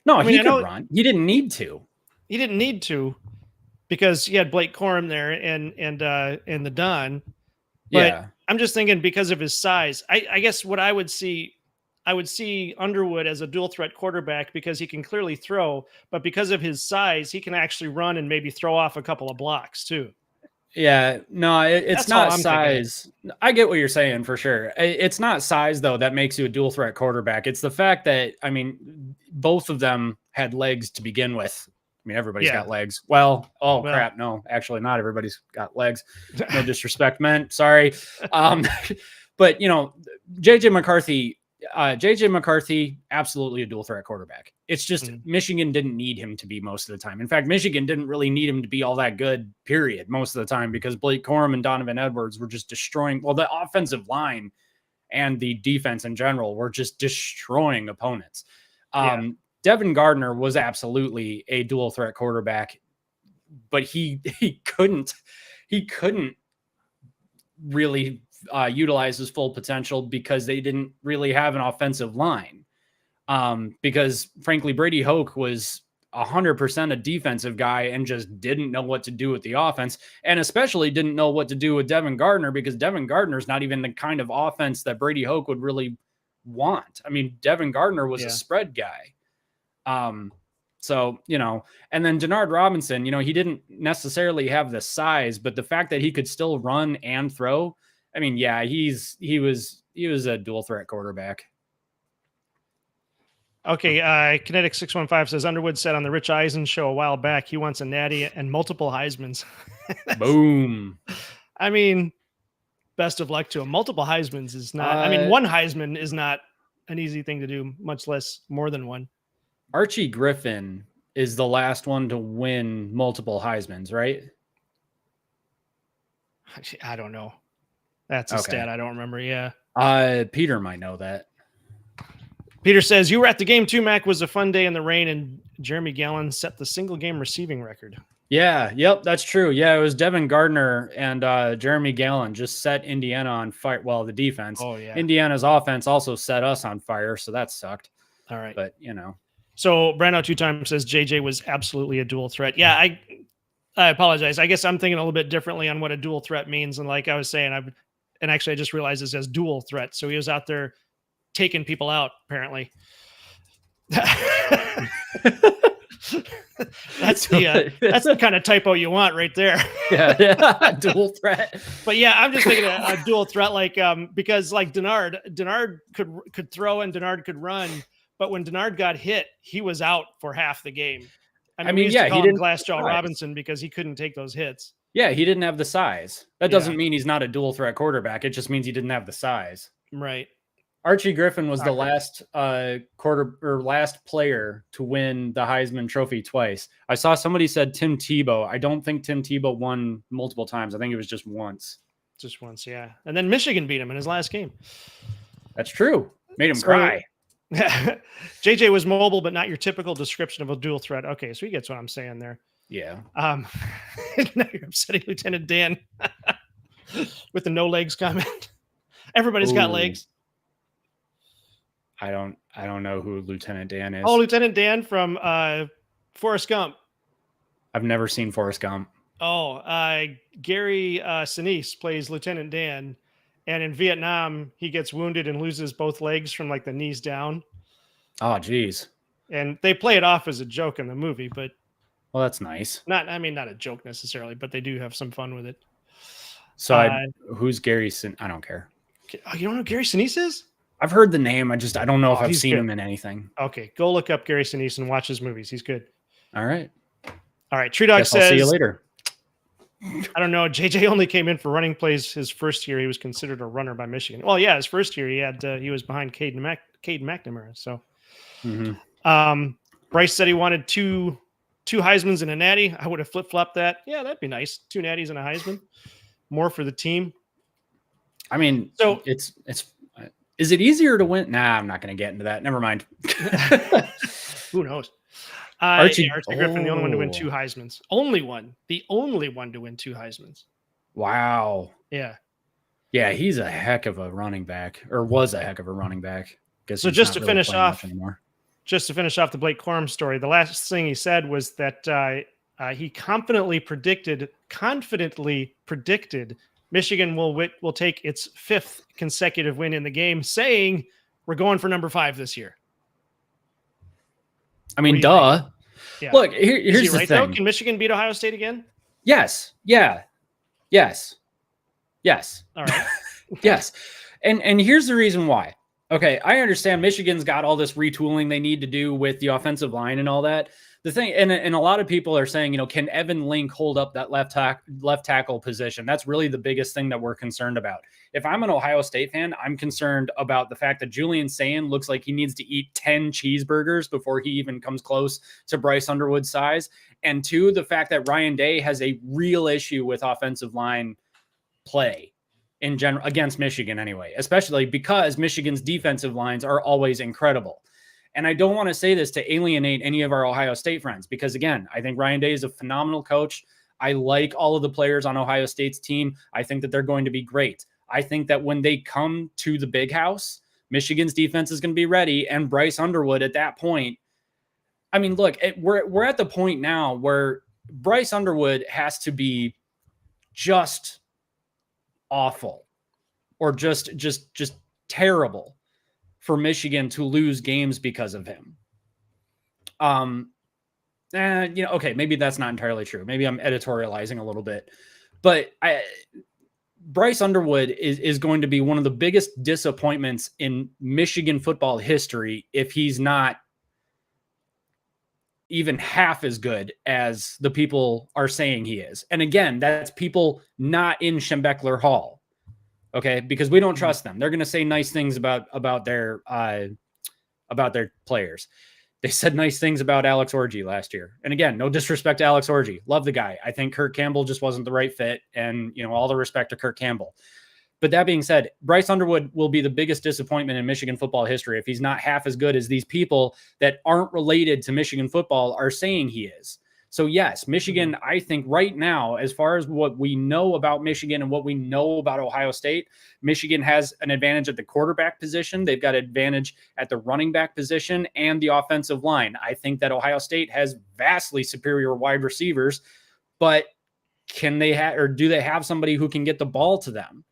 No, he could run. He didn't need to. He didn't need to because he had Blake Corum there and the Don. But I'm just thinking because of his size. I guess what I would see Underwood as a dual threat quarterback because he can clearly throw, but because of his size, he can actually run and maybe throw off a couple of blocks too. Yeah, no, it's not size. Thinking. I get what you're saying for sure. It's not size though that makes you a dual threat quarterback. It's the fact that, I mean, both of them had legs to begin with. I mean, everybody's got legs. Well, crap. No, actually not everybody's got legs. No disrespect meant, sorry. But JJ McCarthy, absolutely a dual threat quarterback. It's just Michigan didn't need him to be most of the time. In fact, Michigan didn't really need him to be all that good, period, most of the time, because Blake Corum and Donovan Edwards were just destroying. Well, the offensive line and the defense in general were just destroying opponents. Devin Gardner was absolutely a dual threat quarterback, but he couldn't really utilize his full potential because they didn't really have an offensive line. Because frankly, Brady Hoke was 100% a defensive guy and just didn't know what to do with the offense, and especially didn't know what to do with Devin Gardner because Devin Gardner's not even the kind of offense that Brady Hoke would really want. I mean, Devin Gardner was a spread guy. So, and then Denard Robinson, he didn't necessarily have the size, but the fact that he could still run and throw, I mean, yeah, he was a dual threat quarterback. Okay, Kinetic 615 says Underwood said on the Rich Eisen show a while back he wants a natty and multiple Heismans. Boom. I mean, best of luck to him. Multiple Heismans is not. One Heisman is not an easy thing to do, much less more than one. Archie Griffin is the last one to win multiple Heismans, right? I don't know. That's a stat I don't remember. Yeah. Peter might know that. Peter says, you were at the game too, Mac. Was a fun day in the rain, and Jeremy Gallon set the single game receiving record. Yeah. Yep. That's true. Yeah. It was Devin Gardner and Jeremy Gallon just set Indiana on fire. Well, the defense. Oh, yeah. Indiana's offense also set us on fire, so that sucked. All right. But, So Brando 2 says JJ was absolutely a dual threat. Yeah, I apologize. I guess I'm thinking a little bit differently on what a dual threat means. And like I was saying, I just realized it says dual threat. So he was out there taking people out, apparently. That's the kind of typo you want right there. Yeah, dual threat. But yeah, I'm just thinking a dual threat, like because like Denard could throw and Denard could run. But when Denard got hit, he was out for half the game. I mean, we used to call him Glassjaw Robinson because he couldn't take those hits. Yeah, he didn't have the size. That doesn't mean he's not a dual threat quarterback. It just means he didn't have the size. Right. Archie Griffin was the last last player to win the Heisman Trophy twice. I saw somebody said Tim Tebow. I don't think Tim Tebow won multiple times. I think it was just once. Just once, yeah. And then Michigan beat him in his last game. That's true. Made him cry. JJ was mobile, but not your typical description of a dual threat. Okay, so he gets what I'm saying there. Yeah. Now you're upsetting Lieutenant Dan with the no legs comment. Everybody's got legs. I don't know who Lieutenant Dan is. Oh, Lieutenant Dan from Forrest Gump. I've never seen Forrest Gump. Oh, Gary Sinise plays Lieutenant Dan, and in Vietnam he gets wounded and loses both legs from like the knees down. Oh, geez. And they play it off as a joke in the movie, but well, that's nice. Not a joke necessarily, but they do have some fun with it. So who's Gary I don't care. Oh, you don't know who Gary Sinise is? I've heard the name. I don't know if I've seen him in anything. Okay, go look up Gary Sinise and watch his movies. He's good. All right. True Dog says, I'll see you later. I don't know. JJ only came in for running plays his first year. He was considered a runner by Michigan. Well, yeah, his first year he was behind Cade McNamara. So, Bryce said he wanted two Heismans and a Natty. I would have flip-flopped that. Yeah, that'd be nice. 2 Natties and a Heisman. More for the team. I mean, so it's is it easier to win? Nah, I'm not going to get into that. Never mind. Who knows? Archie Griffin, the only one to win 2 Heismans. Only one. The only one to win 2 Heismans. Wow. Yeah. Yeah, he's a heck of a running back, or was a heck of a running back. So just to finish off the Blake Corum story, the last thing he said was that he confidently predicted Michigan will take its 5th consecutive win in the game, saying we're going for number 5 this year. I mean, duh. Yeah. Look, here's the thing. Though? Can Michigan beat Ohio State again? Yes. Yeah. Yes. All right. Yes. And here's the reason why. Okay, I understand Michigan's got all this retooling they need to do with the offensive line and all that. The thing, and a lot of people are saying, can Evan Link hold up that left tackle position? That's really the biggest thing that we're concerned about. If I'm an Ohio State fan, I'm concerned about the fact that Julian Sayin looks like he needs to eat 10 cheeseburgers before he even comes close to Bryce Underwood's size. And 2, the fact that Ryan Day has a real issue with offensive line play in general against Michigan anyway, especially because Michigan's defensive lines are always incredible. And I don't want to say this to alienate any of our Ohio State friends, because again, I think Ryan Day is a phenomenal coach. I like all of the players on Ohio State's team. I think that they're going to be great. I think that when they come to the big house, Michigan's defense is going to be ready. And Bryce Underwood at that point, I mean, look, we're at the point now where Bryce Underwood has to be just awful or just terrible for Michigan to lose games because of him. Okay, maybe that's not entirely true. Maybe I'm editorializing a little bit, but Bryce Underwood is going to be one of the biggest disappointments in Michigan football history if he's not even half as good as the people are saying he is. And again, that's people not in Schembechler Hall. Okay, because we don't trust them. They're going to say nice things about their players. They said nice things about Alex Orji last year. And again, no disrespect to Alex Orji. Love the guy. I think Kurt Campbell just wasn't the right fit. And, all the respect to Kurt Campbell. But that being said, Bryce Underwood will be the biggest disappointment in Michigan football history if he's not half as good as these people that aren't related to Michigan football are saying he is. So yes, Michigan, I think right now, as far as what we know about Michigan and what we know about Ohio State, Michigan has an advantage at the quarterback position. They've got advantage at the running back position and the offensive line. I think that Ohio State has vastly superior wide receivers, but can they do they have somebody who can get the ball to them?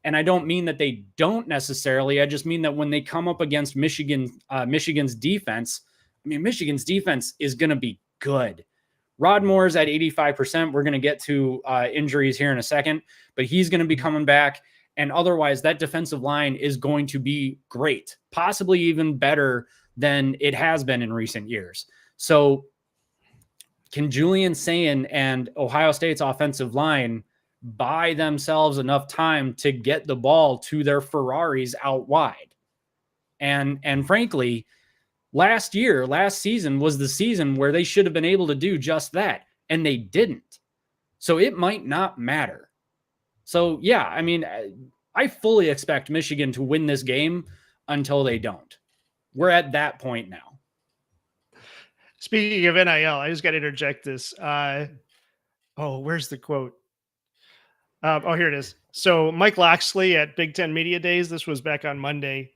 And I don't mean that they don't necessarily. I just mean that when they come up against Michigan's defense, I mean, Michigan's defense is going to be good. Rod Moore's at 85%. We're going to get to injuries here in a second, but he's going to be coming back. And otherwise, that defensive line is going to be great, possibly even better than it has been in recent years. So can Julian Sayin and Ohio State's offensive line buy themselves enough time to get the ball to their Ferraris out wide? And frankly, last season was the season where they should have been able to do just that, and they didn't. So it might not matter. So yeah, I mean, I fully expect Michigan to win this game until they don't. We're at that point now. Speaking of NIL, I just got to interject this. Where's the quote? Here it is. So Mike Loxley at Big Ten Media Days, this was back on Monday.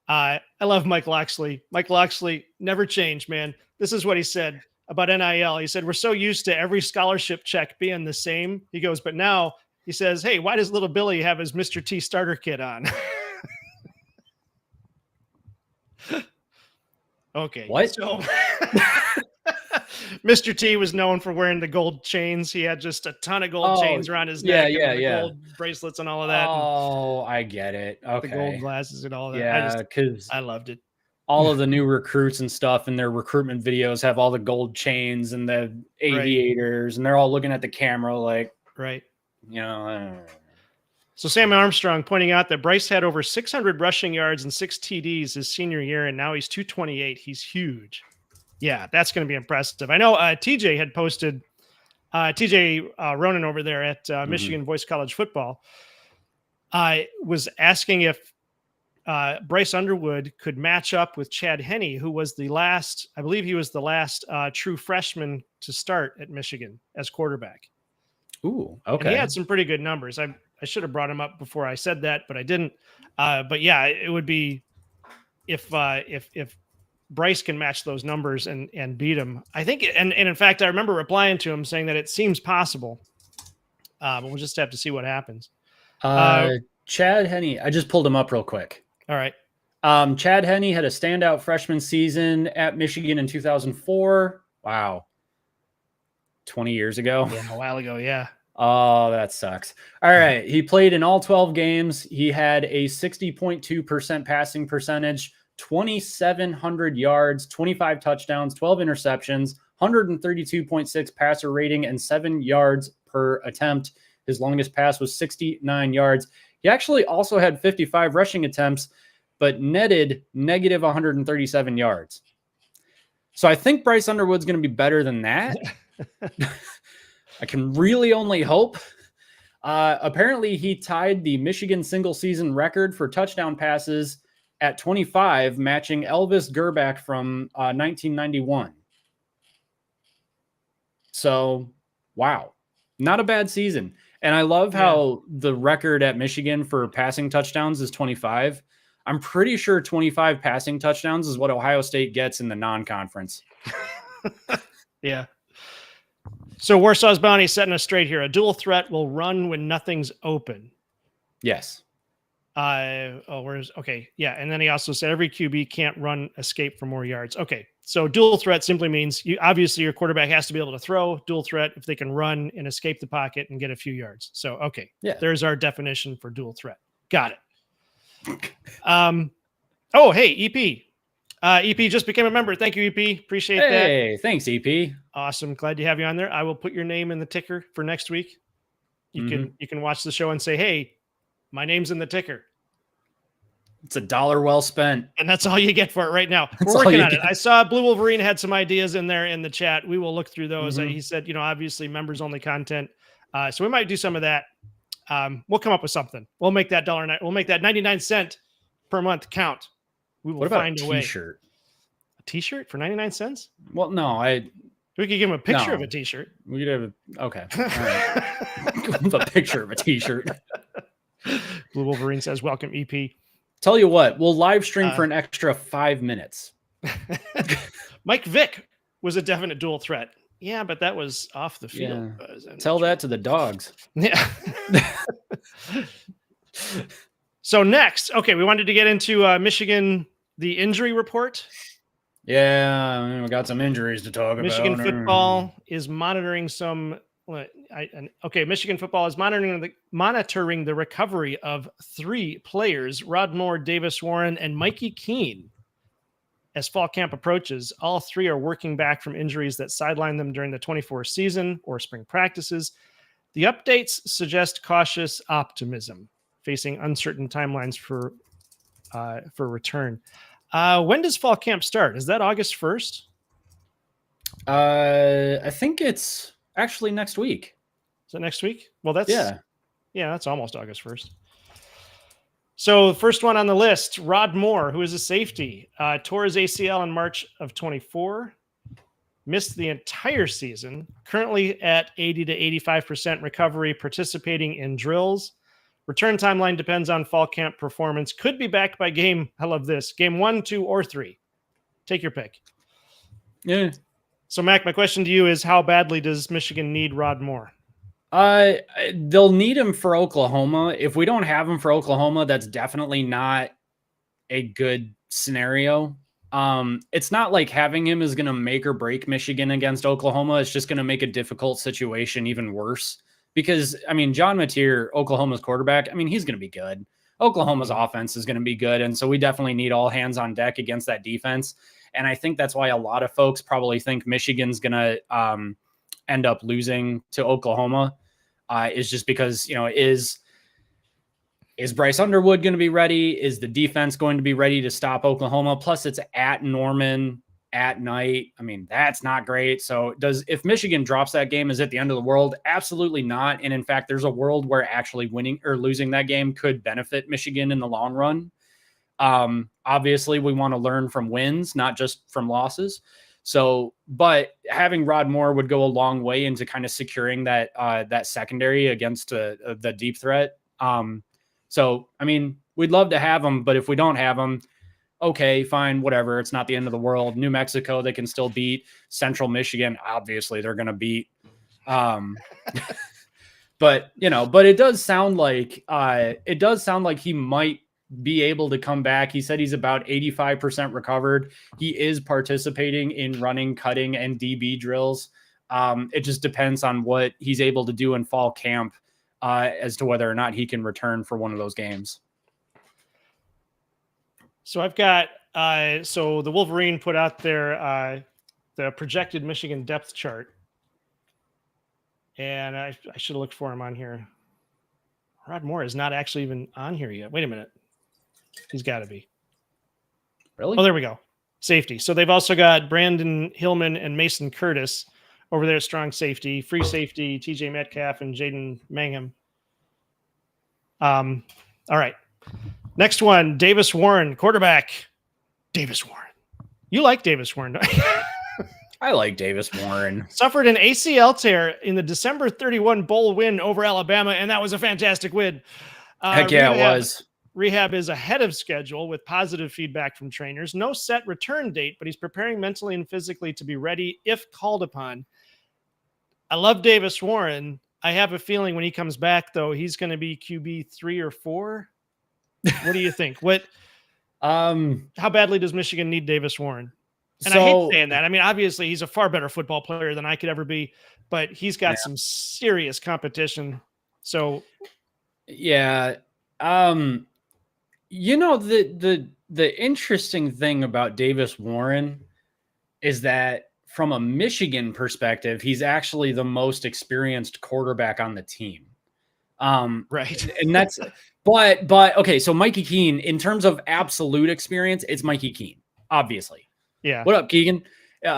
I love Mike Loxley. Mike Loxley never changed, man. This is what he said about NIL. He said, we're so used to every scholarship check being the same. He goes, but now he says, hey, why does little Billy have his Mr. T starter kit on? Okay. What? So Mr. T was known for wearing the gold chains. He had just a ton of gold chains around his neck. Yeah. Gold bracelets and all of that. Oh, I get it. Okay. The gold glasses and all that. Yeah, because I loved it. All of the new recruits and stuff in their recruitment videos have all the gold chains and the aviators, and they're all looking at the camera like, right. You know. So Sam Armstrong pointing out that Bryce had over 600 rushing yards and 6 TDs his senior year, and now he's 228. He's huge. Yeah, that's going to be impressive. I know TJ had posted, TJ Ronan over there at Michigan Voice College Football, was asking if Bryce Underwood could match up with Chad Henne, who was the last, I believe he was the last true freshman to start at Michigan as quarterback. Ooh, okay. And he had some pretty good numbers. I should have brought him up before I said that, but I didn't. But yeah, it would be if Bryce can match those numbers and beat him. I think, and in fact, I remember replying to him saying that it seems possible, but we'll just have to see what happens. Chad Henne, I just pulled him up real quick. All right. Chad Henne had a standout freshman season at Michigan in 2004. Wow. 20 years ago. Yeah, a while ago. Yeah. Oh, that sucks. All right. He played in all 12 games. He had a 60.2% passing percentage, 2,700 yards, 25 touchdowns, 12 interceptions, 132.6 passer rating, and 7 yards per attempt. His longest pass was 69 yards. He actually also had 55 rushing attempts, but netted negative 137 yards. So I think Bryce Underwood's going to be better than that. I can really only hope. Apparently, he tied the Michigan single season record for touchdown passes at 25, matching Elvis Gerbach from 1991. So, wow. Not a bad season. And I love how the record at Michigan for passing touchdowns is 25. I'm pretty sure 25 passing touchdowns is what Ohio State gets in the non-conference. Yeah. So Warsaw's Bounty setting us straight here. A dual threat will run when nothing's open. Yes. Okay. Yeah. And then he also said every QB can't run escape for more yards. Okay. So dual threat simply means obviously your quarterback has to be able to throw. Dual threat if they can run and escape the pocket and get a few yards. So, okay. Yeah. There's our definition for dual threat. Got it. Oh, hey, EP. EP just became a member. Thank you, EP. Appreciate that. Hey, thanks, EP. Awesome. Glad to have you on there. I will put your name in the ticker for next week. You can watch the show and say, hey, my name's in the ticker. It's $1 well spent. And that's all you get for it right now. We're working on it. I saw Blue Wolverine had some ideas in there in the chat. We will look through those. He said, obviously members only content. So we might do some of that. We'll come up with something. We'll make that we'll make that 99 cent per month count. We will find a way. T-shirt? A t-shirt for 99 cents? Well, no, we could give him a picture of a t-shirt. We could have okay. All right. A picture of a t-shirt. Blue Wolverine says, welcome, EP. Tell you what, we'll live stream for an extra 5 minutes. Mike Vick was a definite dual threat. Yeah, but that was off the field. Yeah. Tell that to the dogs. Yeah. So next, okay, we wanted to get into Michigan, the injury report. Yeah, we got some injuries to talk about. Michigan football is monitoring some. Michigan football is monitoring the recovery of 3 players: Rod Moore, Davis Warren, and Mikey Keene, As fall camp approaches, all three are working back from injuries that sidelined them during the 24 season or spring practices. The updates suggest cautious optimism, facing uncertain timelines for return. When does fall camp start? Is that August 1st? I think it's actually next week. Is it next week? Well, that's that's almost August 1st. So the first one on the list, Rod Moore, who is a safety, tore his ACL in March of 24, missed the entire season, currently at 80 to 85% recovery, participating in drills. Return timeline depends on fall camp performance. Could be back by game. I love this. Game 1, 2, or 3. Take your pick. Yeah. So, Mac, my question to you is, how badly does Michigan need Rod Moore? They'll need him for Oklahoma. If we don't have him for Oklahoma, that's definitely not a good scenario. It's not like having him is going to make or break Michigan against Oklahoma. It's just going to make a difficult situation even worse because, I mean, John Mateer, Oklahoma's quarterback, I mean, he's going to be good. Oklahoma's offense is going to be good. And so we definitely need all hands on deck against that defense. And I think that's why a lot of folks probably think Michigan's going to, end up losing to Oklahoma is just because, you know, is Bryce Underwood going to be ready? Is the defense going to be ready to stop Oklahoma? Plus it's at Norman at night. I mean, that's not great. So if Michigan drops that game, is it the end of the world? Absolutely not. And in fact, there's a world where actually winning or losing that game could benefit Michigan in the long run. Obviously we want to learn from wins, not just from losses. So, but having Rod Moore would go a long way into kind of securing that secondary against the deep threat. So, I mean, we'd love to have him, but if we don't have him, okay, fine, whatever. It's not the end of the world. New Mexico, they can still beat. Central Michigan, obviously, they're going to beat. But it does sound like he might be able to come back. He said he's about 85% recovered. He is participating in running, cutting, and DB drills. It just depends on what he's able to do in fall camp as to whether or not he can return for one of those games. So I've got so the Wolverine put out their the projected Michigan depth chart, and I should have looked for him on here. Rod Moore is not actually even on here yet. Wait a minute. He's got to be. Really? Oh, there we go. Safety. So they've also got Brandon Hillman and Mason Curtis over there at strong safety, free safety, TJ Metcalf and Jaden Mangum. All right. Next one, Davis Warren, quarterback. Davis Warren. You like Davis Warren, don't you? I like Davis Warren. Suffered an ACL tear in the December 31 bowl win over Alabama, and that was a fantastic win. Heck yeah, it was. Rehab is ahead of schedule with positive feedback from trainers. No set return date, but he's preparing mentally and physically to be ready if called upon. I love Davis Warren. I have a feeling when he comes back, though, he's going to be QB 3 or 4. What do you think? How badly does Michigan need Davis Warren? And I hate saying that. I mean, obviously, he's a far better football player than I could ever be, but he's got some serious competition. So, yeah. The interesting thing about Davis Warren is that from a Michigan perspective, he's actually the most experienced quarterback on the team. Right. And that's, but okay. So Mikey Keene, in terms of absolute experience, it's Mikey Keene, obviously. Yeah. What up, Keegan?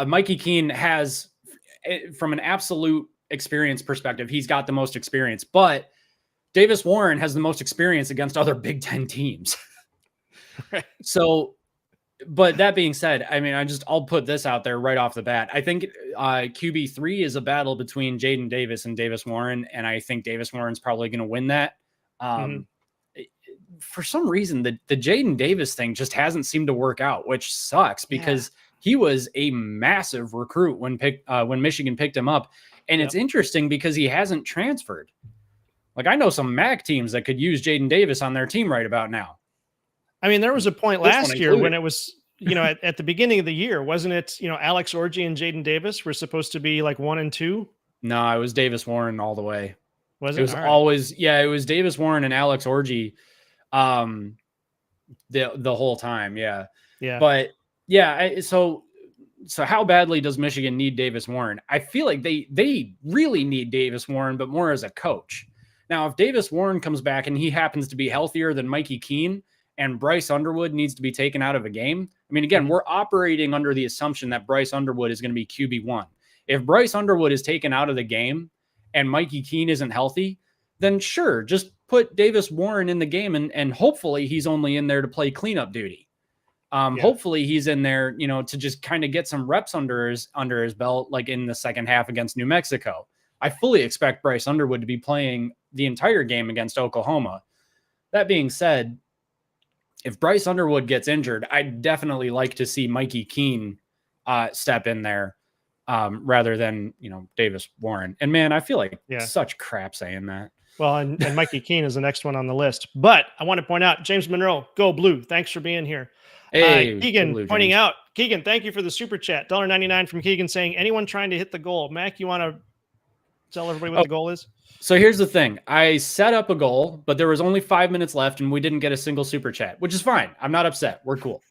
Mikey Keene has, from an absolute experience perspective, he's got the most experience, but Davis Warren has the most experience against other Big Ten teams. Right. So, but that being said, I mean, I'll put this out there right off the bat. I think QB3 is a battle between Jaden Davis and Davis Warren, and I think Davis Warren's probably going to win that. For some reason, the Jaden Davis thing just hasn't seemed to work out, which sucks because he was a massive recruit when Michigan picked him up. And it's interesting because he hasn't transferred. Like, I know some MAC teams that could use Jaden Davis on their team right about now. I mean, there was a point last year when it was, at the beginning of the year, wasn't it, Alex Orji and Jaden Davis were supposed to be like 1 and 2? No, it was Davis Warren all the way. Was it? It was always, it was Davis Warren and Alex Orji the whole time. Yeah. Yeah. But So how badly does Michigan need Davis Warren? I feel like they really need Davis Warren, but more as a coach. Now, if Davis Warren comes back and he happens to be healthier than Mikey Keene and Bryce Underwood needs to be taken out of a game, I mean, again, we're operating under the assumption that Bryce Underwood is going to be QB1. If Bryce Underwood is taken out of the game and Mikey Keene isn't healthy, then sure, just put Davis Warren in the game and hopefully he's only in there to play cleanup duty. Hopefully he's in there, to just kind of get some reps under his belt, like in the second half against New Mexico. I fully expect Bryce Underwood to be playing the entire game against Oklahoma. That being said, if Bryce Underwood gets injured, I'd definitely like to see Mikey Keene step in there rather than, Davis Warren. And man, I feel like such crap saying that. Well, and Mikey Keene is the next one on the list. But I want to point out, James Monroe, go blue. Thanks for being here. Hey, Keegan blue, pointing James. out, Keegan, thank you for the super chat. $1.99 from Keegan saying, anyone trying to hit the goal? Mac, you want to tell everybody what the goal is? So here's the thing. I set up a goal, but there was only 5 minutes left and we didn't get a single super chat, which is fine. I'm not upset. We're cool.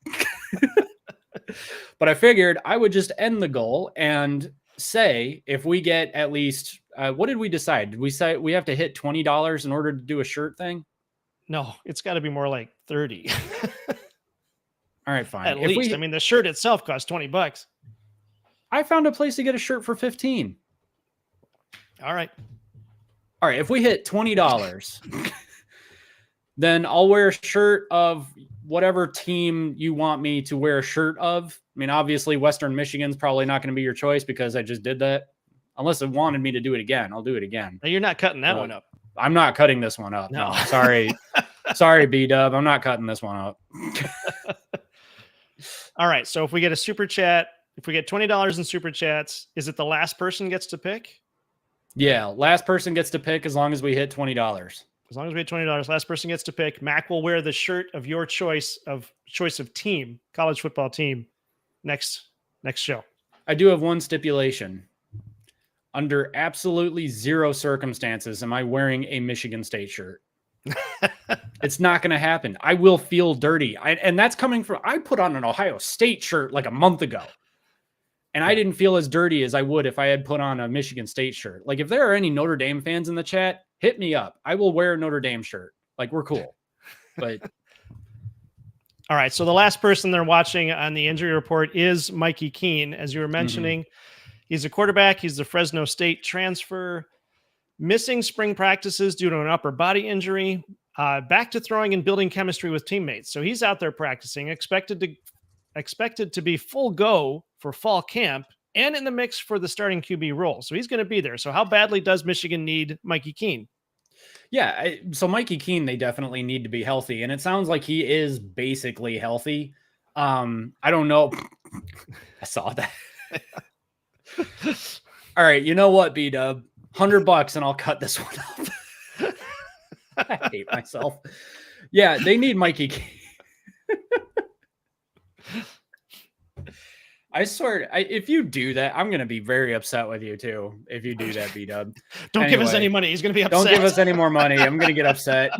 But I figured I would just end the goal and say, if we get at least, what did we decide? Did we say we have to hit $20 in order to do a shirt thing? No, it's got to be more like 30. All right, fine. At least. I mean, the shirt itself costs $20. I found a place to get a shirt for 15. All right. If we hit $20, then I'll wear a shirt of whatever team you want me to wear a shirt of. I mean, obviously, Western Michigan's probably not going to be your choice because I just did that. Unless it wanted me to do it again, I'll do it again. Now, you're not cutting that one up. I'm not cutting this one up. No, sorry. Sorry, B-Dub. I'm not cutting this one up. All right. So if we get a super chat, if we get $20 in super chats, is it the last person gets to pick? Yeah, last person gets to pick as long as we hit $20. As long as we hit $20, last person gets to pick. Mac will wear the shirt of your choice of team, college football team, next show. I do have one stipulation. Under absolutely zero circumstances am I wearing a Michigan State shirt. It's not going to happen. I will feel dirty. And that's coming from, I put on an Ohio State shirt like a month ago. And I didn't feel as dirty as I would if I had put on a Michigan State shirt. Like, if there are any Notre Dame fans in the chat, hit me up. I will wear a Notre Dame shirt. Like, we're cool. But all right. So the last person they're watching on the injury report is Mikey Keene, as you were mentioning. He's a quarterback. He's the Fresno State transfer, missing spring practices due to an upper body injury, back to throwing and building chemistry with teammates. So he's out there practicing, expected to be full go for fall camp and in the mix for the starting QB role. So he's going to be there. So how badly does Michigan need Mikey Keene? Yeah. So Mikey Keene, they definitely need to be healthy. And it sounds like he is basically healthy. I don't know. I saw that. All right. You know what, B-Dub? $100 and I'll cut this one up. I hate myself. Yeah, they need Mikey Keene. I swear, if you do that, I'm going to be very upset with you too. If you do that, B-Dub. Don't give us any money. He's going to be upset. Don't give us any more money. I'm going to get upset.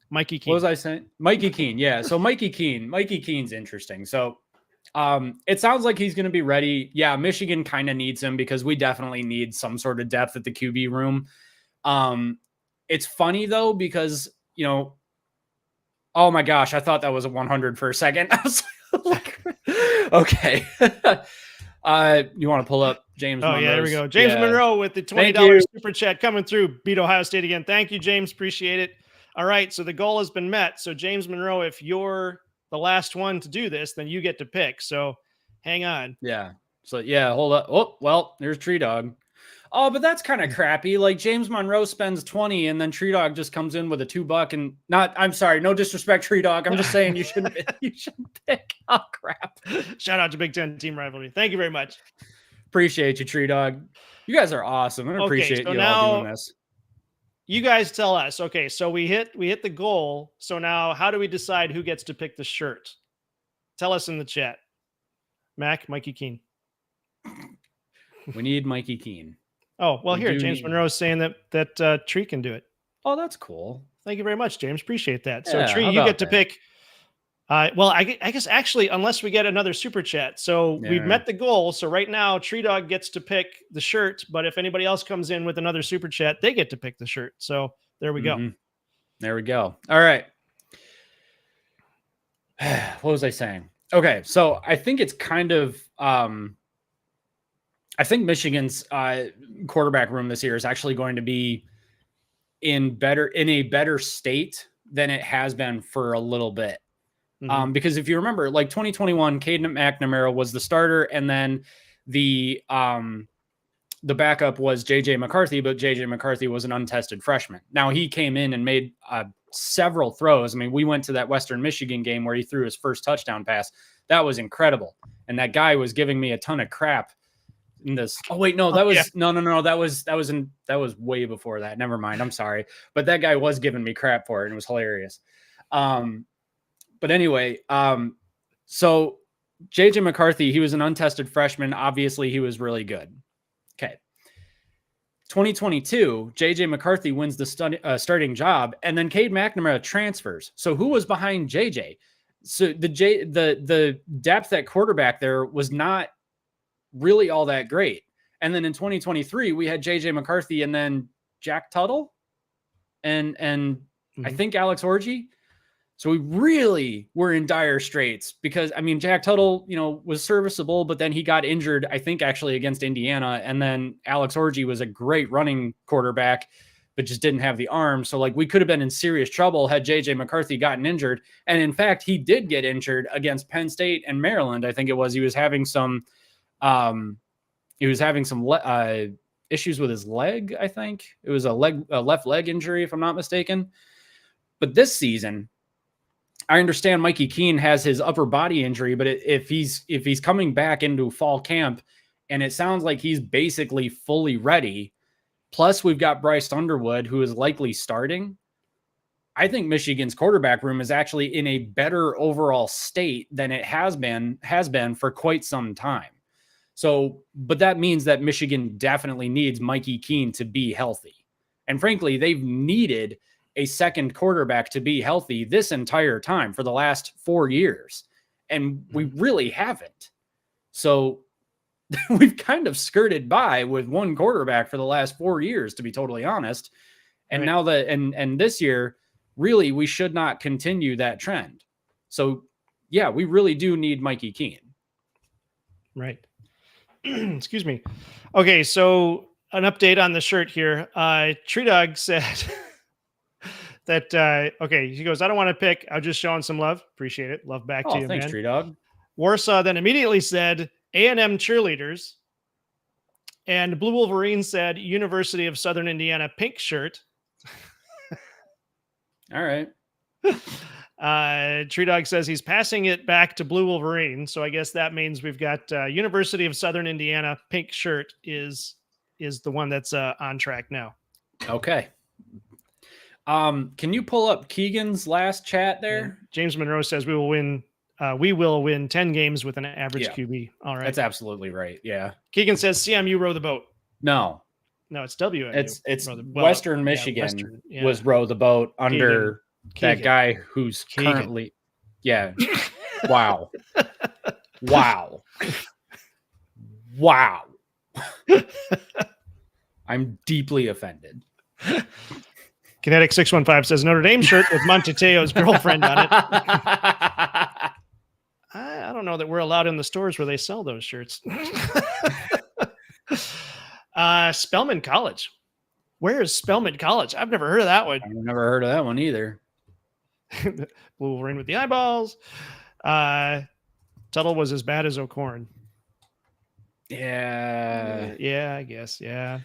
Mikey Keene. What was I saying? Mikey Keene. Yeah. So Mikey Keene's interesting. So it sounds like he's going to be ready. Yeah. Michigan kind of needs him because we definitely need some sort of depth at the QB room. It's funny though, because, oh my gosh, I thought that was a 100 for a second. I was like, okay. You want to pull up James Monroe's? Yeah, there we go. James Monroe with the $20 super chat coming through. Beat Ohio State again. Thank you, James. Appreciate it. All right, so the goal has been met. So James Monroe, if you're the last one to do this, then you get to pick. So hang on. Yeah. So yeah, hold up. Oh, well, there's Tree Dog. Oh, but that's kind of crappy. Like James Monroe spends 20 and then Tree Dog just comes in with a $2 and I'm sorry, no disrespect, Tree Dog. I'm just saying you shouldn't pick. Oh crap. Shout out to Big Ten team rivalry. Thank you very much. Appreciate you, Tree Dog. You guys are awesome. I appreciate you all doing this. You guys tell us. Okay, so we hit the goal. So now how do we decide who gets to pick the shirt? Tell us in the chat. Mikey Keene. We need Mikey Keene. Oh, well, here, James Monroe is saying that Tree can do it. Oh, that's cool. Thank you very much, James. Appreciate that. Yeah, so, Tree, you get to pick Well, I guess actually, unless we get another super chat. So we've met the goal. So right now, Tree Dog gets to pick the shirt. But if anybody else comes in with another super chat, they get to pick the shirt. So there we go. There we go. All right. What was I saying? Okay. So I think it's kind of, I think Michigan's quarterback room this year is actually going to be in a better state than it has been for a little bit. Because if you remember, like 2021, Caden McNamara was the starter, and then the backup was JJ McCarthy, but JJ McCarthy was an untested freshman. Now he came in and made several throws. I mean, we went to that Western Michigan game where he threw his first touchdown pass. That was incredible. And that guy was giving me a ton of crap in this. Oh wait, no, that was no. That was way before that. Never mind. I'm sorry. But that guy was giving me crap for it, and it was hilarious. But anyway, so JJ McCarthy, he was an untested freshman. Obviously, he was really good. Okay. 2022, JJ McCarthy wins the starting job, and then Cade McNamara transfers. So who was behind JJ? So the depth at quarterback there was not really all that great. And then in 2023, we had JJ McCarthy and then Jack Tuttle and I think Alex Orji. So we really were in dire straits because, I mean, Jack Tuttle, was serviceable, but then he got injured, I think, actually against Indiana. And then Alex Orji was a great running quarterback, but just didn't have the arm. So, like, we could have been in serious trouble had JJ McCarthy gotten injured. And in fact, he did get injured against Penn State and Maryland. I think it was, he was having some issues with his leg. I think it was a left leg injury, if I'm not mistaken. But this season, I understand Mikey Keene has his upper body injury, but if he's coming back into fall camp and it sounds like he's basically fully ready, plus we've got Bryce Underwood, who is likely starting, I think Michigan's quarterback room is actually in a better overall state than it has been for quite some time. So, but that means that Michigan definitely needs Mikey Keene to be healthy. And frankly, they've needed a second quarterback to be healthy this entire time for the last 4 years. And we really haven't. So we've kind of skirted by with one quarterback for the last 4 years, to be totally honest. And now and this year, really, we should not continue that trend. So yeah, we really do need Mikey Keene. Right. Excuse me. Okay. So an update on the shirt here. Tree Dog said, that he goes, I don't want to pick. I'm just showing some love. Appreciate it. Love back to you, thanks, man. Tree Dog. Warsaw then immediately said A&M cheerleaders, and Blue Wolverine said University of Southern Indiana pink shirt. All right. Tree Dog says he's passing it back to Blue Wolverine, so I guess that means we've got University of Southern Indiana pink shirt is the one that's on track now. Okay. Can you pull up Keegan's last chat there? Yeah. James Monroe says we will win 10 games with an average QB. All right. That's absolutely right. Yeah. Keegan says CMU row the boat. No, it's WMU. It's Western Michigan was row the boat under that guy who's currently. Yeah. Wow. Wow. I'm deeply offended. Kinetic 615 says Notre Dame shirt with Monteteo's girlfriend on it. I don't know that we're allowed in the stores where they sell those shirts. Spelman College. Where is Spelman College? I've never heard of that one. I've never heard of that one either. Blue Wolverine with the eyeballs. Tuttle was as bad as O'Corn. Yeah, I guess. Yeah.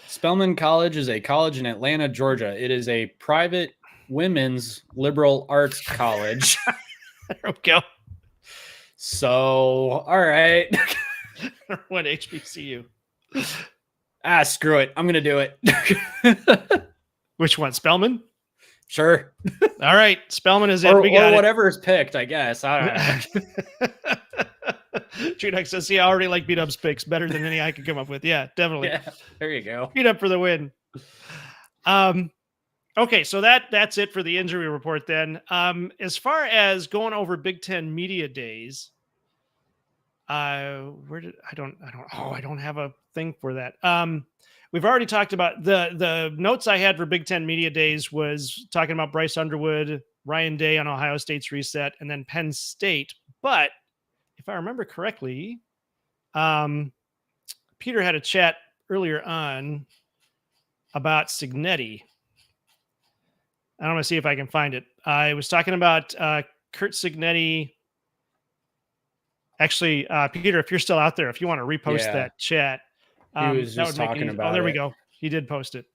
Spelman College is a college in Atlanta, Georgia. It is a private women's liberal arts college. There we go. So, all right. What HBCU? Screw it. I'm going to do it. Which one? Spelman? Sure. All right. Spelman is it. Or whatever is picked, I guess. I don't know. Tree says, I already like beat-ups picks better than any I could come up with. Yeah, definitely. Yeah, there you go. Beat up for the win. Okay, so that's it for the injury report then. As far as going over Big Ten media days, I don't have a thing for that. We've already talked about the notes I had for Big Ten media days was talking about Bryce Underwood, Ryan Day on Ohio State's reset, and then Penn State. But if I remember correctly, Peter had a chat earlier on about Signetti. I want to see if I can find it. I was talking about Curt Signetti. Actually, Peter, if you're still out there, if you want to repost that chat, he was just talking about. Oh, there we go. He did post it.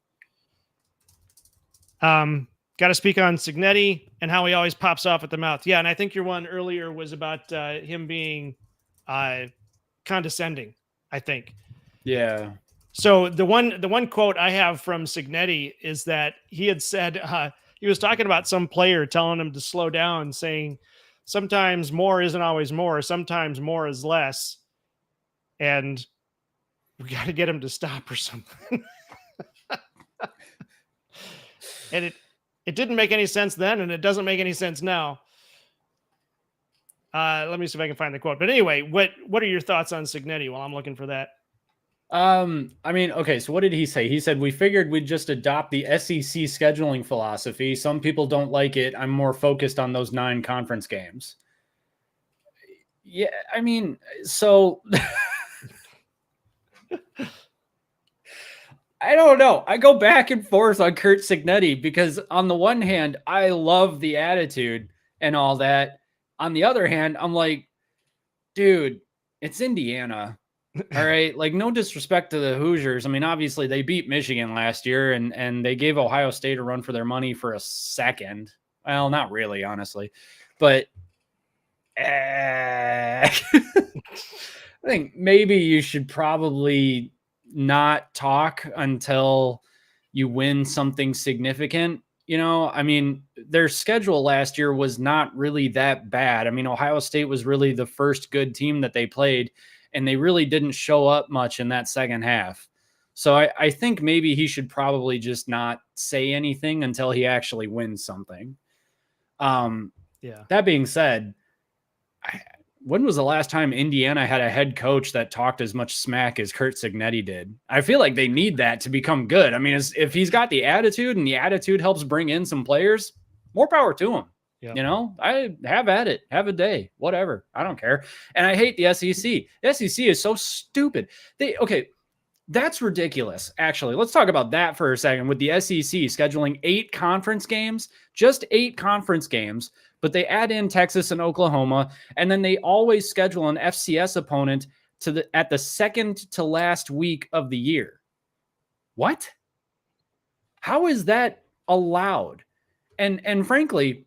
Got to speak on Signetti and how he always pops off at the mouth. Yeah, and I think your one earlier was about him being condescending, I think. Yeah. So the one quote I have from Signetti is that he had said he was talking about some player telling him to slow down, saying sometimes more isn't always more. Sometimes more is less. And we got to get him to stop or something. And it didn't make any sense then, and it doesn't make any sense now. Let me see if I can find the quote. But anyway, what are your thoughts on Signetti while I'm looking for that? I mean, okay, so what did he say? He said, we figured we'd just adopt the SEC scheduling philosophy. Some people don't like it. I'm more focused on those 9 conference games. Yeah, I mean, so I don't know. I go back and forth on Curt Signetti because on the one hand, I love the attitude and all that. On the other hand, I'm like, dude, it's Indiana. All right. Like, no disrespect to the Hoosiers. I mean, obviously they beat Michigan last year and they gave Ohio State a run for their money for a second. Well, not really, honestly, but I think maybe you should probably not talk until you win something significant. You know, I mean, their schedule last year was not really that bad. I mean, Ohio State was really the first good team that they played, and they really didn't show up much in that second half. So I think maybe he should probably just not say anything until he actually wins something. Yeah. That being said, when was the last time Indiana had a head coach that talked as much smack as Curt Signetti did? I feel like they need that to become good. I mean, if he's got the attitude and the attitude helps bring in some players, more power to him. Yep. You know, I have at it, have a day, whatever. I don't care. And I hate the SEC. The SEC is so stupid. That's ridiculous. Actually, let's talk about that for a second with the SEC scheduling 8 conference games, just 8 conference games, but they add in Texas and Oklahoma, and then they always schedule an FCS opponent at the second to last week of the year. What? How is that allowed? And frankly,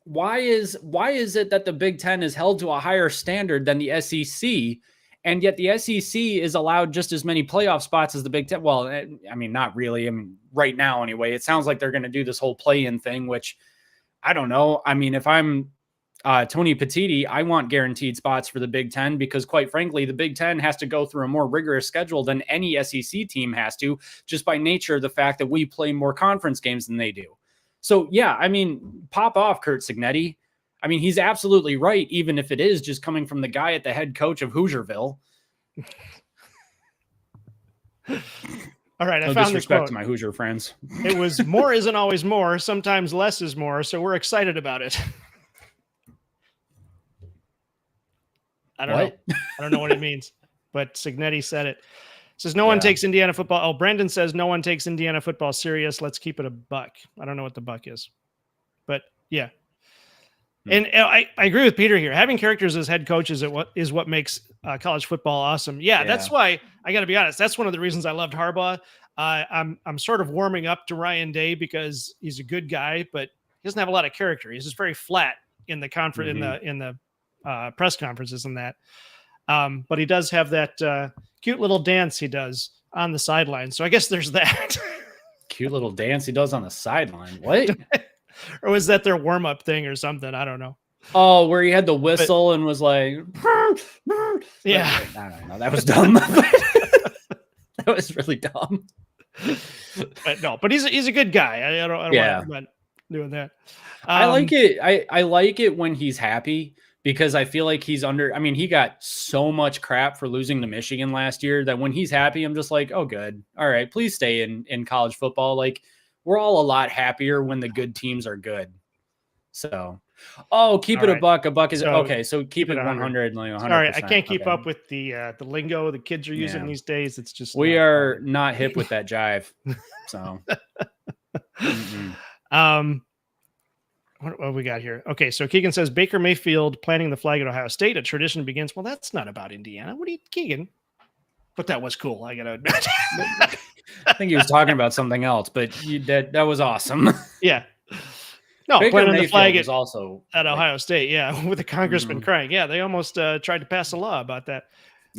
why is it that the Big Ten is held to a higher standard than the SEC, and yet the SEC is allowed just as many playoff spots as the Big Ten? Well, I mean, not really. I mean, right now anyway, it sounds like they're going to do this whole play-in thing, which I don't know. I mean, if I'm Tony Petitti, I want guaranteed spots for the Big Ten because, quite frankly, the Big Ten has to go through a more rigorous schedule than any SEC team has to, just by nature of the fact that we play more conference games than they do. So, yeah, I mean, pop off, Curt Signetti. I mean, he's absolutely right, even if it is just coming from the guy at the head coach of Hoosierville. All right, I no found disrespect to my Hoosier friends. It was more isn't always more. Sometimes less is more. So we're excited about it. I don't know. I don't know what it means, but Signetti said it. Says no one takes Indiana football. Oh, Brendan says no one takes Indiana football serious. Let's keep it a buck. I don't know what the buck is, but yeah. And I agree with Peter here. Having characters as head coaches is what makes college football awesome. Yeah, that's why I got to be honest. That's one of the reasons I loved Harbaugh. I'm sort of warming up to Ryan Day because he's a good guy, but he doesn't have a lot of character. He's just very flat in the conference in the press conferences and that. But he does have that cute little dance he does on the sideline. So I guess there's that. Cute little dance he does on the sideline. What? Or was that their warm-up thing or something? I don't know. Oh, where he had the whistle and was like, yeah. I don't know. That was dumb. That was really dumb. but he's a good guy. I don't Yeah. want to doing that. I like it. I like it when he's happy because I feel like he's under. I mean, he got so much crap for losing to Michigan last year that when he's happy, I'm just like, oh, good. All right, please stay in college football. Like, we're all a lot happier when the good teams are good. So, keep it a buck. A buck is okay. So keep it 100. Like 100%. Sorry, I can't keep up with the lingo the kids are using these days. It's just we are not hip with that jive. So, what we got here? Okay, so Keegan says Baker Mayfield planting the flag at Ohio State. A tradition begins. Well, that's not about Indiana. What are you, Keegan? But that was cool. I gotta admit. I think he was talking about something else, but that was awesome. Yeah. No, Baker planting Mayfield the flag was also at Ohio State. Yeah, with the congressman crying. Yeah, they almost tried to pass a law about that.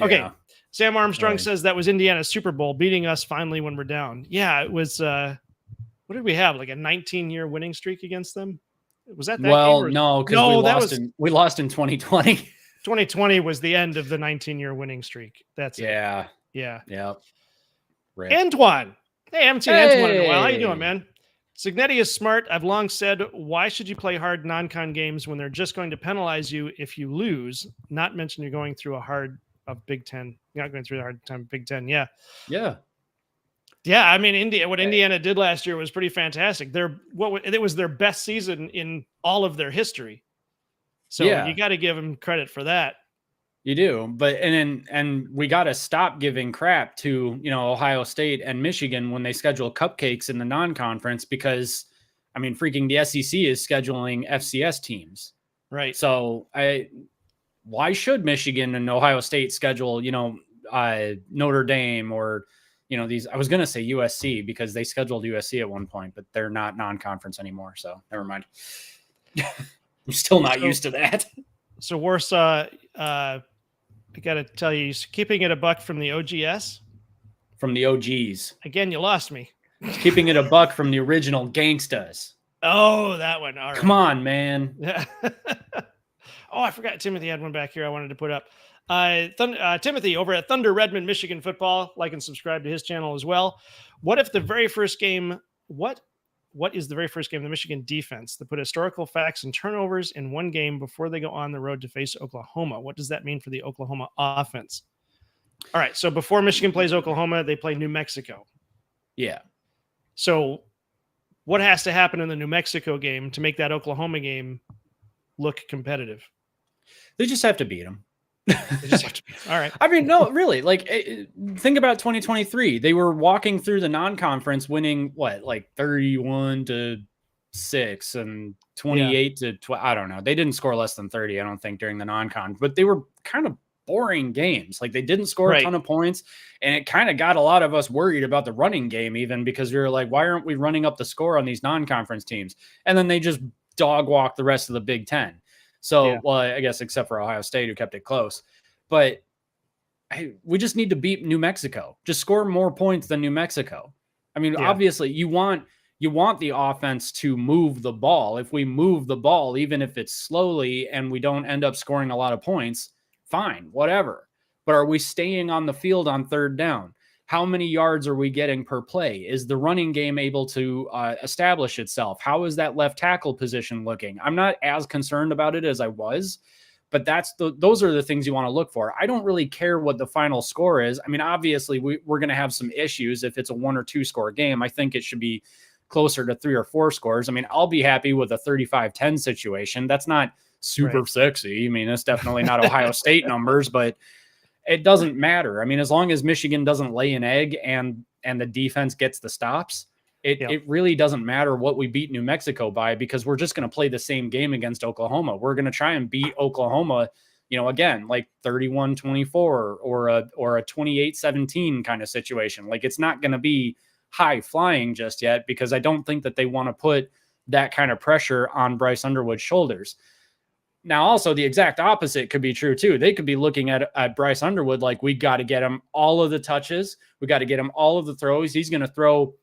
Okay. Yeah. Sam Armstrong says that was Indiana's Super Bowl, beating us finally when we're down. Yeah, it was. What did we have? Like a 19-year winning streak against them? Was that well, game? No, because we lost in 2020. 2020 was the end of the 19-year winning streak. That's yeah. it. Yeah. Yeah. Right. Antoine. Hey, I haven't seen Antoine in a while. How you doing, man? Signetti is smart. I've long said, why should you play hard non-con games when they're just going to penalize you if you lose? Not mention you're going through a hard of Big Ten. You're not going through the hard time of Big Ten. Yeah. Yeah. Yeah. I mean, Indiana did last year was pretty fantastic. It was their best season in all of their history. So you got to give them credit for that. You do, but and we got to stop giving crap to Ohio State and Michigan when they schedule cupcakes in the non-conference because, I mean, freaking the SEC is scheduling FCS teams, right? So why should Michigan and Ohio State schedule Notre Dame or these? I was gonna say USC because they scheduled USC at one point, but they're not non-conference anymore, so never mind. I'm still not used to that. So Warsaw. I got to tell you, keeping it a buck from the OGS. From the OGs. Again, you lost me. Keeping it a buck from the original Gangstas. Oh, that one. All right. Come on, man. Yeah. Oh, I forgot Timothy had one back here I wanted to put up. Timothy over at Thunder Redmond, Michigan football. Like and subscribe to his channel as well. What if the very first game, what is the very first game of the Michigan defense that put historical facts and turnovers in one game before they go on the road to face Oklahoma? What does that mean for the Oklahoma offense? All right. So before Michigan plays Oklahoma, they play New Mexico. Yeah. So what has to happen in the New Mexico game to make that Oklahoma game look competitive? They just have to beat them. They just have to beat them. All right. I mean, no, really. Like, think about 2023. They were walking through the non-conference, winning like 31-6 and 28 to 12. I don't know. They didn't score less than 30, I don't think, during the non-con, but they were kind of boring games. Like, they didn't score a ton of points, and it kind of got a lot of us worried about the running game, even because we were like, why aren't we running up the score on these non-conference teams? And then they just dog walked the rest of the Big Ten. So, well, I guess except for Ohio State, who kept it close. But we just need to beat New Mexico. Just score more points than New Mexico. I mean, obviously, you want the offense to move the ball. If we move the ball, even if it's slowly and we don't end up scoring a lot of points, fine, whatever. But are we staying on the field on third down? How many yards are we getting per play? Is the running game able to establish itself? How is that left tackle position looking? I'm not as concerned about it as I was, but those are the things you want to look for. I don't really care what the final score is. I mean, obviously, we're going to have some issues if it's a 1 or 2 score game. I think it should be closer to 3 or 4 scores. I mean, I'll be happy with a 35-10 situation. That's not super sexy. I mean, it's definitely not Ohio State numbers, but it doesn't matter. I mean, as long as Michigan doesn't lay an egg and the defense gets the stops, it really doesn't matter what we beat New Mexico by, because we're just going to play the same game against Oklahoma. We're going to try and beat Oklahoma, again, like 31-24 or a 28-17 kind of situation. Like, it's not going to be high flying just yet, because I don't think that they want to put that kind of pressure on Bryce Underwood's shoulders. Now, also, the exact opposite could be true, too. They could be looking at Bryce Underwood like, we got to get him all of the touches. We got to get him all of the throws. He's going to throw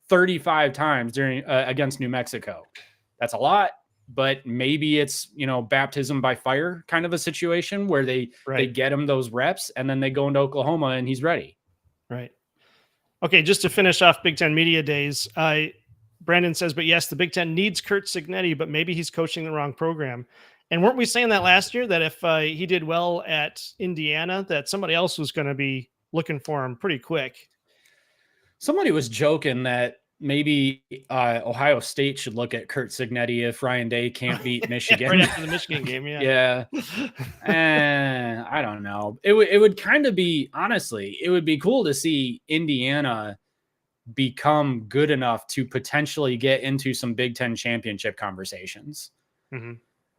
35 times during against New Mexico. That's a lot, but maybe it's, baptism by fire kind of a situation where they get him those reps, and then they go into Oklahoma and he's ready. Right. Okay, just to finish off Big Ten Media Days, Brandon says, but yes, the Big Ten needs Curt Signetti, but maybe he's coaching the wrong program. And weren't we saying that last year, that if he did well at Indiana, that somebody else was going to be looking for him pretty quick? Somebody was joking that maybe Ohio State should look at Curt Signetti if Ryan Day can't beat Michigan. Right after the Michigan game, yeah. I don't know. It would kind of be, honestly, it would be cool to see Indiana become good enough to potentially get into some Big Ten championship conversations. Mm-hmm.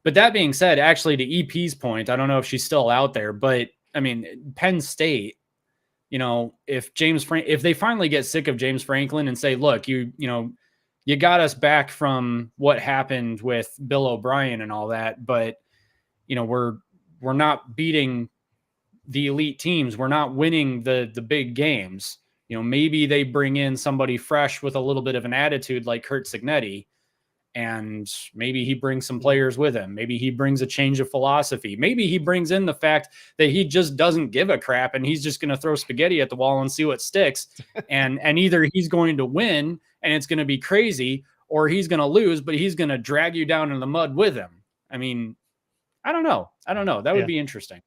But that being said, actually, to EP's point, I don't know if she's still out there, but I mean, Penn State, if they finally get sick of James Franklin and say, look, you got us back from what happened with Bill O'Brien and all that, but we're not beating the elite teams. We're not winning the big games. Maybe they bring in somebody fresh with a little bit of an attitude like Curt Signetti, and maybe he brings some players with him. Maybe he brings a change of philosophy. Maybe he brings in the fact that he just doesn't give a crap and he's just going to throw spaghetti at the wall and see what sticks. And either he's going to win and it's going to be crazy, or he's going to lose, but he's going to drag you down in the mud with him. I mean, I don't know. That would be interesting.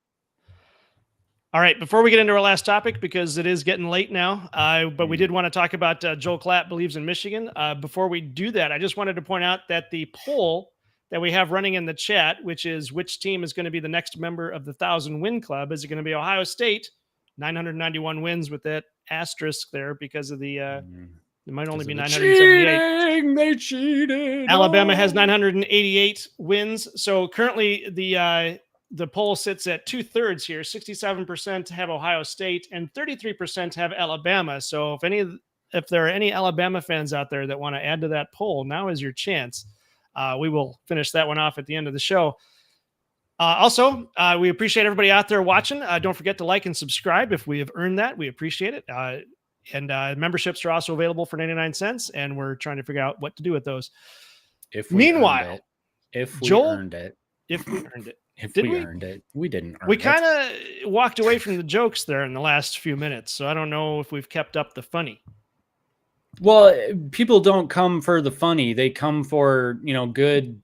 All right, before we get into our last topic, because it is getting late now, but we did want to talk about Joel Klatt believes in Michigan. Before we do that, I just wanted to point out that the poll that we have running in the chat, which is which team is going to be the next member of the 1,000-win club, is it going to be Ohio State, 991 wins with that asterisk there because of the it might only be 978. They cheated. Alabama has 988 wins. So currently the poll sits at 2/3 here. 67% have Ohio State and 33% have Alabama. So if there are any Alabama fans out there that want to add to that poll, now is your chance. We will finish that one off at the end of the show. Also, we appreciate everybody out there watching. Don't forget to like and subscribe if we have earned that. We appreciate it. And memberships are also available for 99 cents, and we're trying to figure out what to do with those. If we earned it. If Did we we? earned it, we didn't earn it. We kind of walked away from the jokes there in the last few minutes, so I don't know if we've kept up the funny. Well, people don't come for the funny. They come for, good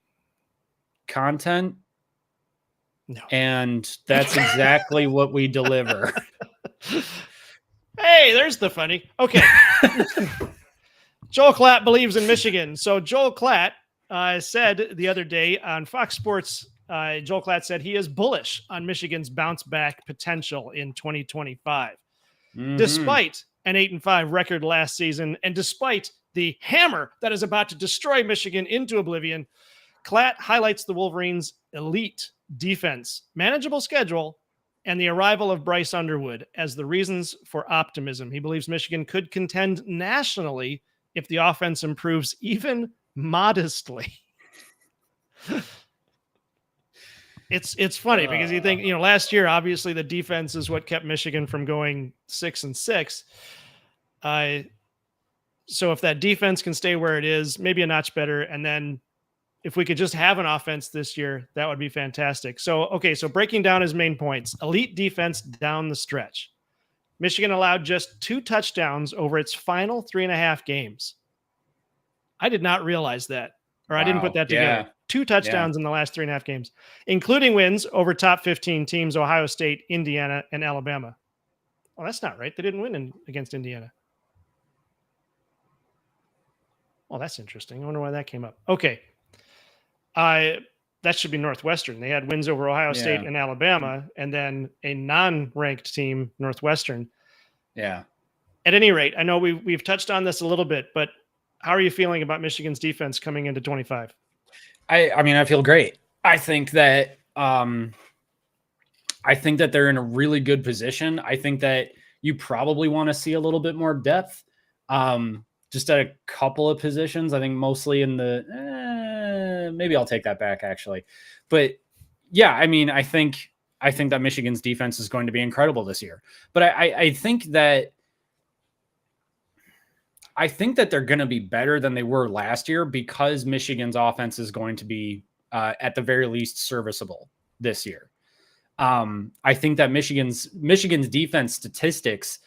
content. No. And that's exactly what we deliver. Hey, there's the funny. Okay. Joel Klatt believes in Michigan. So Joel Klatt said the other day on Fox Sports, Joel Klatt said he is bullish on Michigan's bounce back potential in 2025. Mm-hmm. Despite an 8-5 record last season and despite the hammer that is about to destroy Michigan into oblivion, Klatt highlights the Wolverines' elite defense, manageable schedule, and the arrival of Bryce Underwood as the reasons for optimism. He believes Michigan could contend nationally if the offense improves even modestly. It's funny because you think, last year, obviously the defense is what kept Michigan from going 6-6. So if that defense can stay where it is, maybe a notch better. And then if we could just have an offense this year, that would be fantastic. So breaking down his main points, elite defense down the stretch. Michigan allowed just 2 touchdowns over its final 3.5 games. I did not realize that, or I didn't put that together. Yeah. 2 touchdowns in the last 3.5 games, including wins over top 15 teams, Ohio State, Indiana, and Alabama. Well, that's not right. They didn't win against Indiana. Well, that's interesting. I wonder why that came up. Okay. That should be Northwestern. They had wins over Ohio State and Alabama, and then a non-ranked team, Northwestern. Yeah. At any rate, I know we've touched on this a little bit, but how are you feeling about Michigan's defense coming into 25? I mean, I feel great. I think that they're in a really good position. I think that you probably want to see a little bit more depth, just at a couple of positions. I think mostly in the maybe I'll take that back actually, but yeah, I mean, I think that Michigan's defense is going to be incredible this year. But I think that they're going to be better than they were last year because Michigan's offense is going to be at the very least serviceable this year. I think that Michigan's defense statistics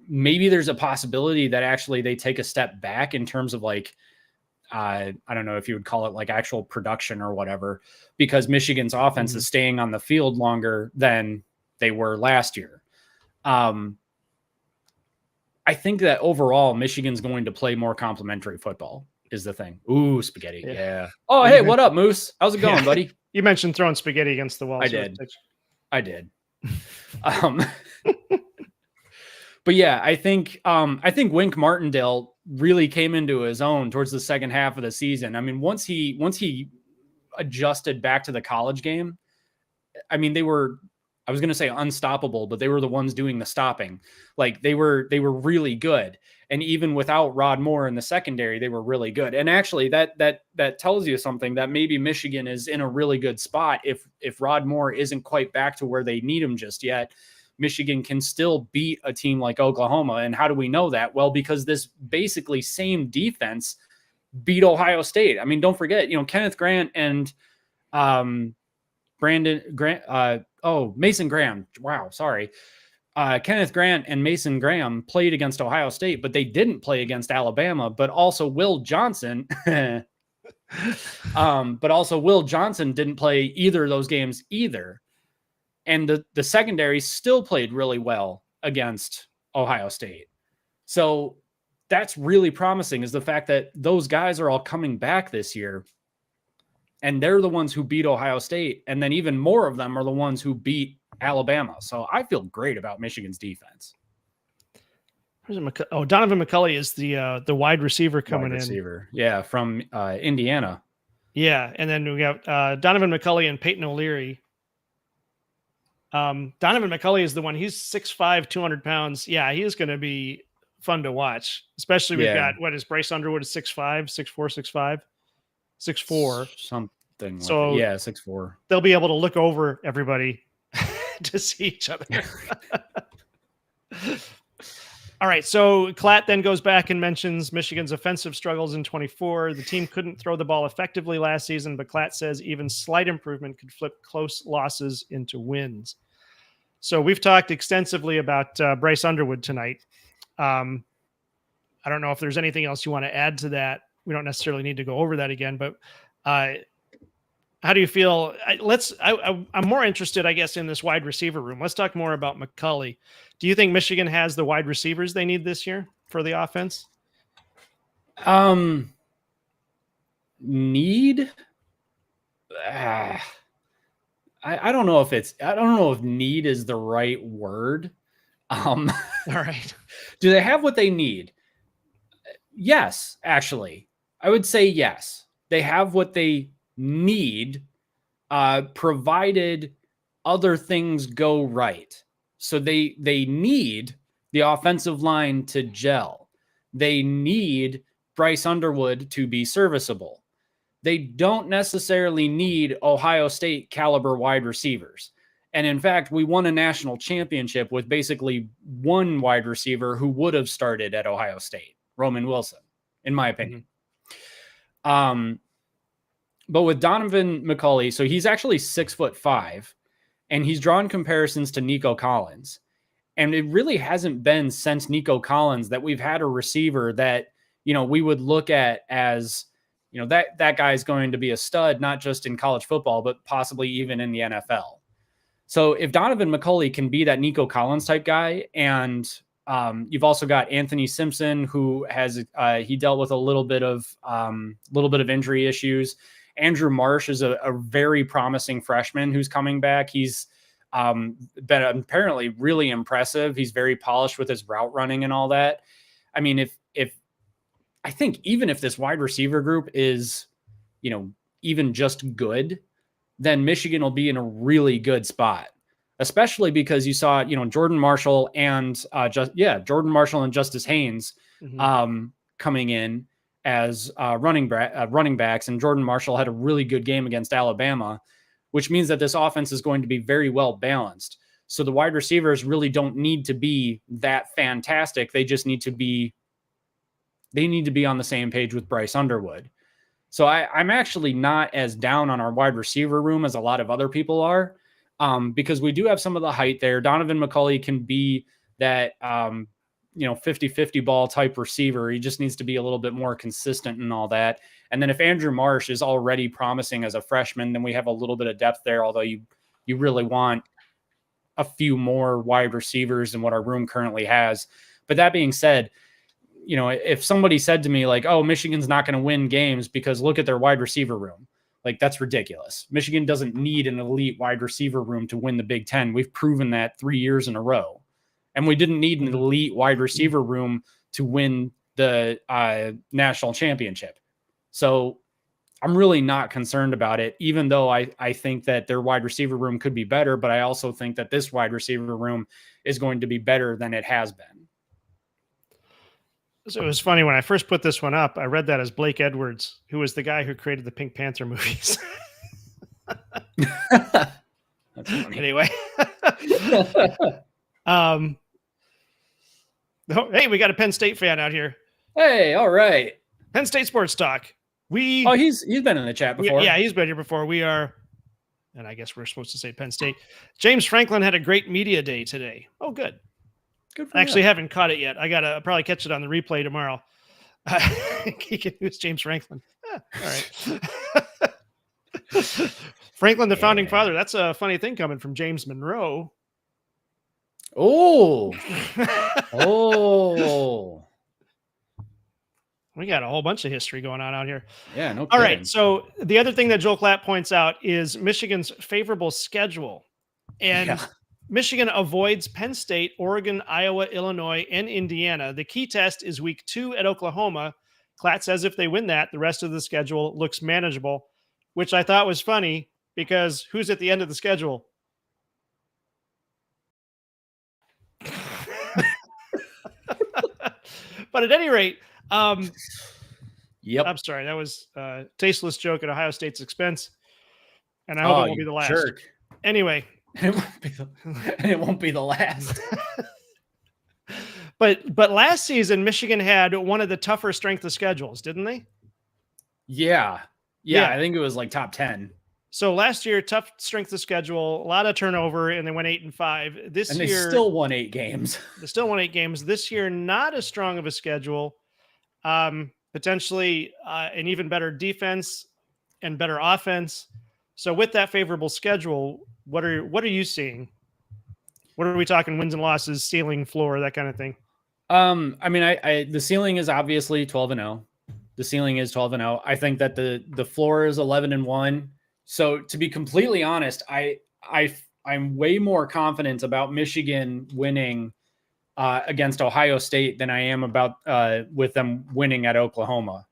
maybe there's a possibility that actually they take a step back in terms of like, I don't know if you would call it like actual production or whatever, because Michigan's offense is staying on the field longer than they were last year. I think that overall Michigan's going to play more complementary football is the thing. Ooh, spaghetti. Yeah. Oh, hey, what up, Moose? How's it going, buddy? You mentioned throwing spaghetti against the wall. I did. But yeah, I think Wink Martindale really came into his own towards the second half of the season. I mean, once he adjusted back to the college game, I mean, I was going to say unstoppable, but they were the ones doing the stopping. Like they were really good. And even without Rod Moore in the secondary, they were really good. And actually that tells you something, that maybe Michigan is in a really good spot. If Rod Moore isn't quite back to where they need him just yet, Michigan can still beat a team like Oklahoma. And how do we know that? Well, because this basically same defense beat Ohio State. I mean, don't forget, Kenneth Grant and Mason Graham. Wow. Sorry. Kenneth Grant and Mason Graham played against Ohio State, but they didn't play against Alabama, but also Will Johnson, didn't play either of those games either. And the secondary still played really well against Ohio State. So that's really promising, is the fact that those guys are all coming back this year. And they're the ones who beat Ohio State. And then even more of them are the ones who beat Alabama. So I feel great about Michigan's defense. Donovan McCulley is the wide receiver coming in. Yeah, from Indiana. Yeah, and then we got Donovan McCulley and Peyton O'Leary. Donovan McCulley is the one. He's 6'5", 200 pounds. Yeah, he is going to be fun to watch. Especially we've got, what is Bryce Underwood is 6'5", 6'4", 6'4". Something like so that. Yeah, 6'4". They'll be able to look over everybody to see each other. All right, so Klatt then goes back and mentions Michigan's offensive struggles in 24. The team couldn't throw the ball effectively last season, but Klatt says even slight improvement could flip close losses into wins. So we've talked extensively about Bryce Underwood tonight. I don't know if there's anything else you want to add to that. We don't necessarily need to go over that again, but how do you feel? I'm more interested, I guess, in this wide receiver room. Let's talk more about McCulley. Do you think Michigan has the wide receivers they need this year for the offense? Need? I don't know if need is the right word. All right. Do they have what they need? Yes, actually. I would say yes. They have what they need, provided other things go right. So they need the offensive line to gel. They need Bryce Underwood to be serviceable. They don't necessarily need Ohio State caliber wide receivers. And in fact, we won a national championship with basically one wide receiver who would have started at Ohio State, Roman Wilson, in my opinion. But with Donovan McCulley, so he's actually 6'5", and he's drawn comparisons to Nico Collins. And it really hasn't been since Nico Collins that we've had a receiver that, we would look at as, that guy's going to be a stud, not just in college football, but possibly even in the NFL. So if Donovan McCulley can be that Nico Collins type guy, and you've also got Anthony Simpson, who has he dealt with a little bit of injury issues. Andrew Marsh is a very promising freshman who's coming back. He's been apparently really impressive. He's very polished with his route running and all that. I mean, if I think even if this wide receiver group is, even just good, then Michigan will be in a really good spot, especially because you saw, Jordan Marshall and Justice Haynes coming in as running backs, and Jordan Marshall had a really good game against Alabama, which means that this offense is going to be very well balanced. So the wide receivers really don't need to be that fantastic. They just need to be on the same page with Bryce Underwood. So I'm actually not as down on our wide receiver room as a lot of other people are, because we do have some of the height there. Donovan McCulley can be that, 50-50 ball type receiver. He just needs to be a little bit more consistent and all that. And then if Andrew Marsh is already promising as a freshman, then we have a little bit of depth there, although you really want a few more wide receivers than what our room currently has. But that being said, if somebody said to me like, oh, Michigan's not going to win games because look at their wide receiver room, like that's ridiculous. Michigan doesn't need an elite wide receiver room to win the Big Ten. We've proven that 3 years in a row. And we didn't need an elite wide receiver room to win the national championship. So I'm really not concerned about it, even though I think that their wide receiver room could be better, but I also think that this wide receiver room is going to be better than it has been. So it was funny when I first put this one up, I read that as Blake Edwards, who was the guy who created the Pink Panther movies. That's funny. Anyway. Hey, we got a Penn State fan out here. Hey, all right. Penn State Sports Talk. He's been in the chat before. Yeah, he's been here before. We are, and I guess we're supposed to say Penn State. James Franklin had a great media day today. Oh, good. Good for I actually him. haven't caught it yet. I gotta probably catch it on the replay tomorrow. He can use James Franklin. All right. Franklin, the founding father. That's a funny thing coming from James Monroe. Oh. We got a whole bunch of history going on out here. Yeah, no kidding. All right. So the other thing that Joel Klatt points out is Michigan's favorable schedule. And Michigan avoids Penn State, Oregon, Iowa, Illinois, and Indiana. The key test is week 2 at Oklahoma. Klatt says if they win that, the rest of the schedule looks manageable, which I thought was funny because who's at the end of the schedule? But at any rate, yep. I'm sorry. That was a tasteless joke at Ohio State's expense. And I hope it won't be the last. Jerk. Anyway. It won't be the last. But last season, Michigan had one of the tougher strength of schedules, didn't they? Yeah. I think it was like top 10. So last year, tough strength of schedule, a lot of turnover, and they went 8-5. This year, they still won 8 games. They still won 8 games. This year, not as strong of a schedule. Potentially an even better defense and better offense. So with that favorable schedule, what are you seeing? What are we talking? Wins and losses, ceiling, floor, that kind of thing. I mean, the ceiling is obviously 12-0. The ceiling is 12-0. I think that the floor is 11-1. So to be completely honest, I'm way more confident about Michigan winning against Ohio State than I am about with them winning at Oklahoma.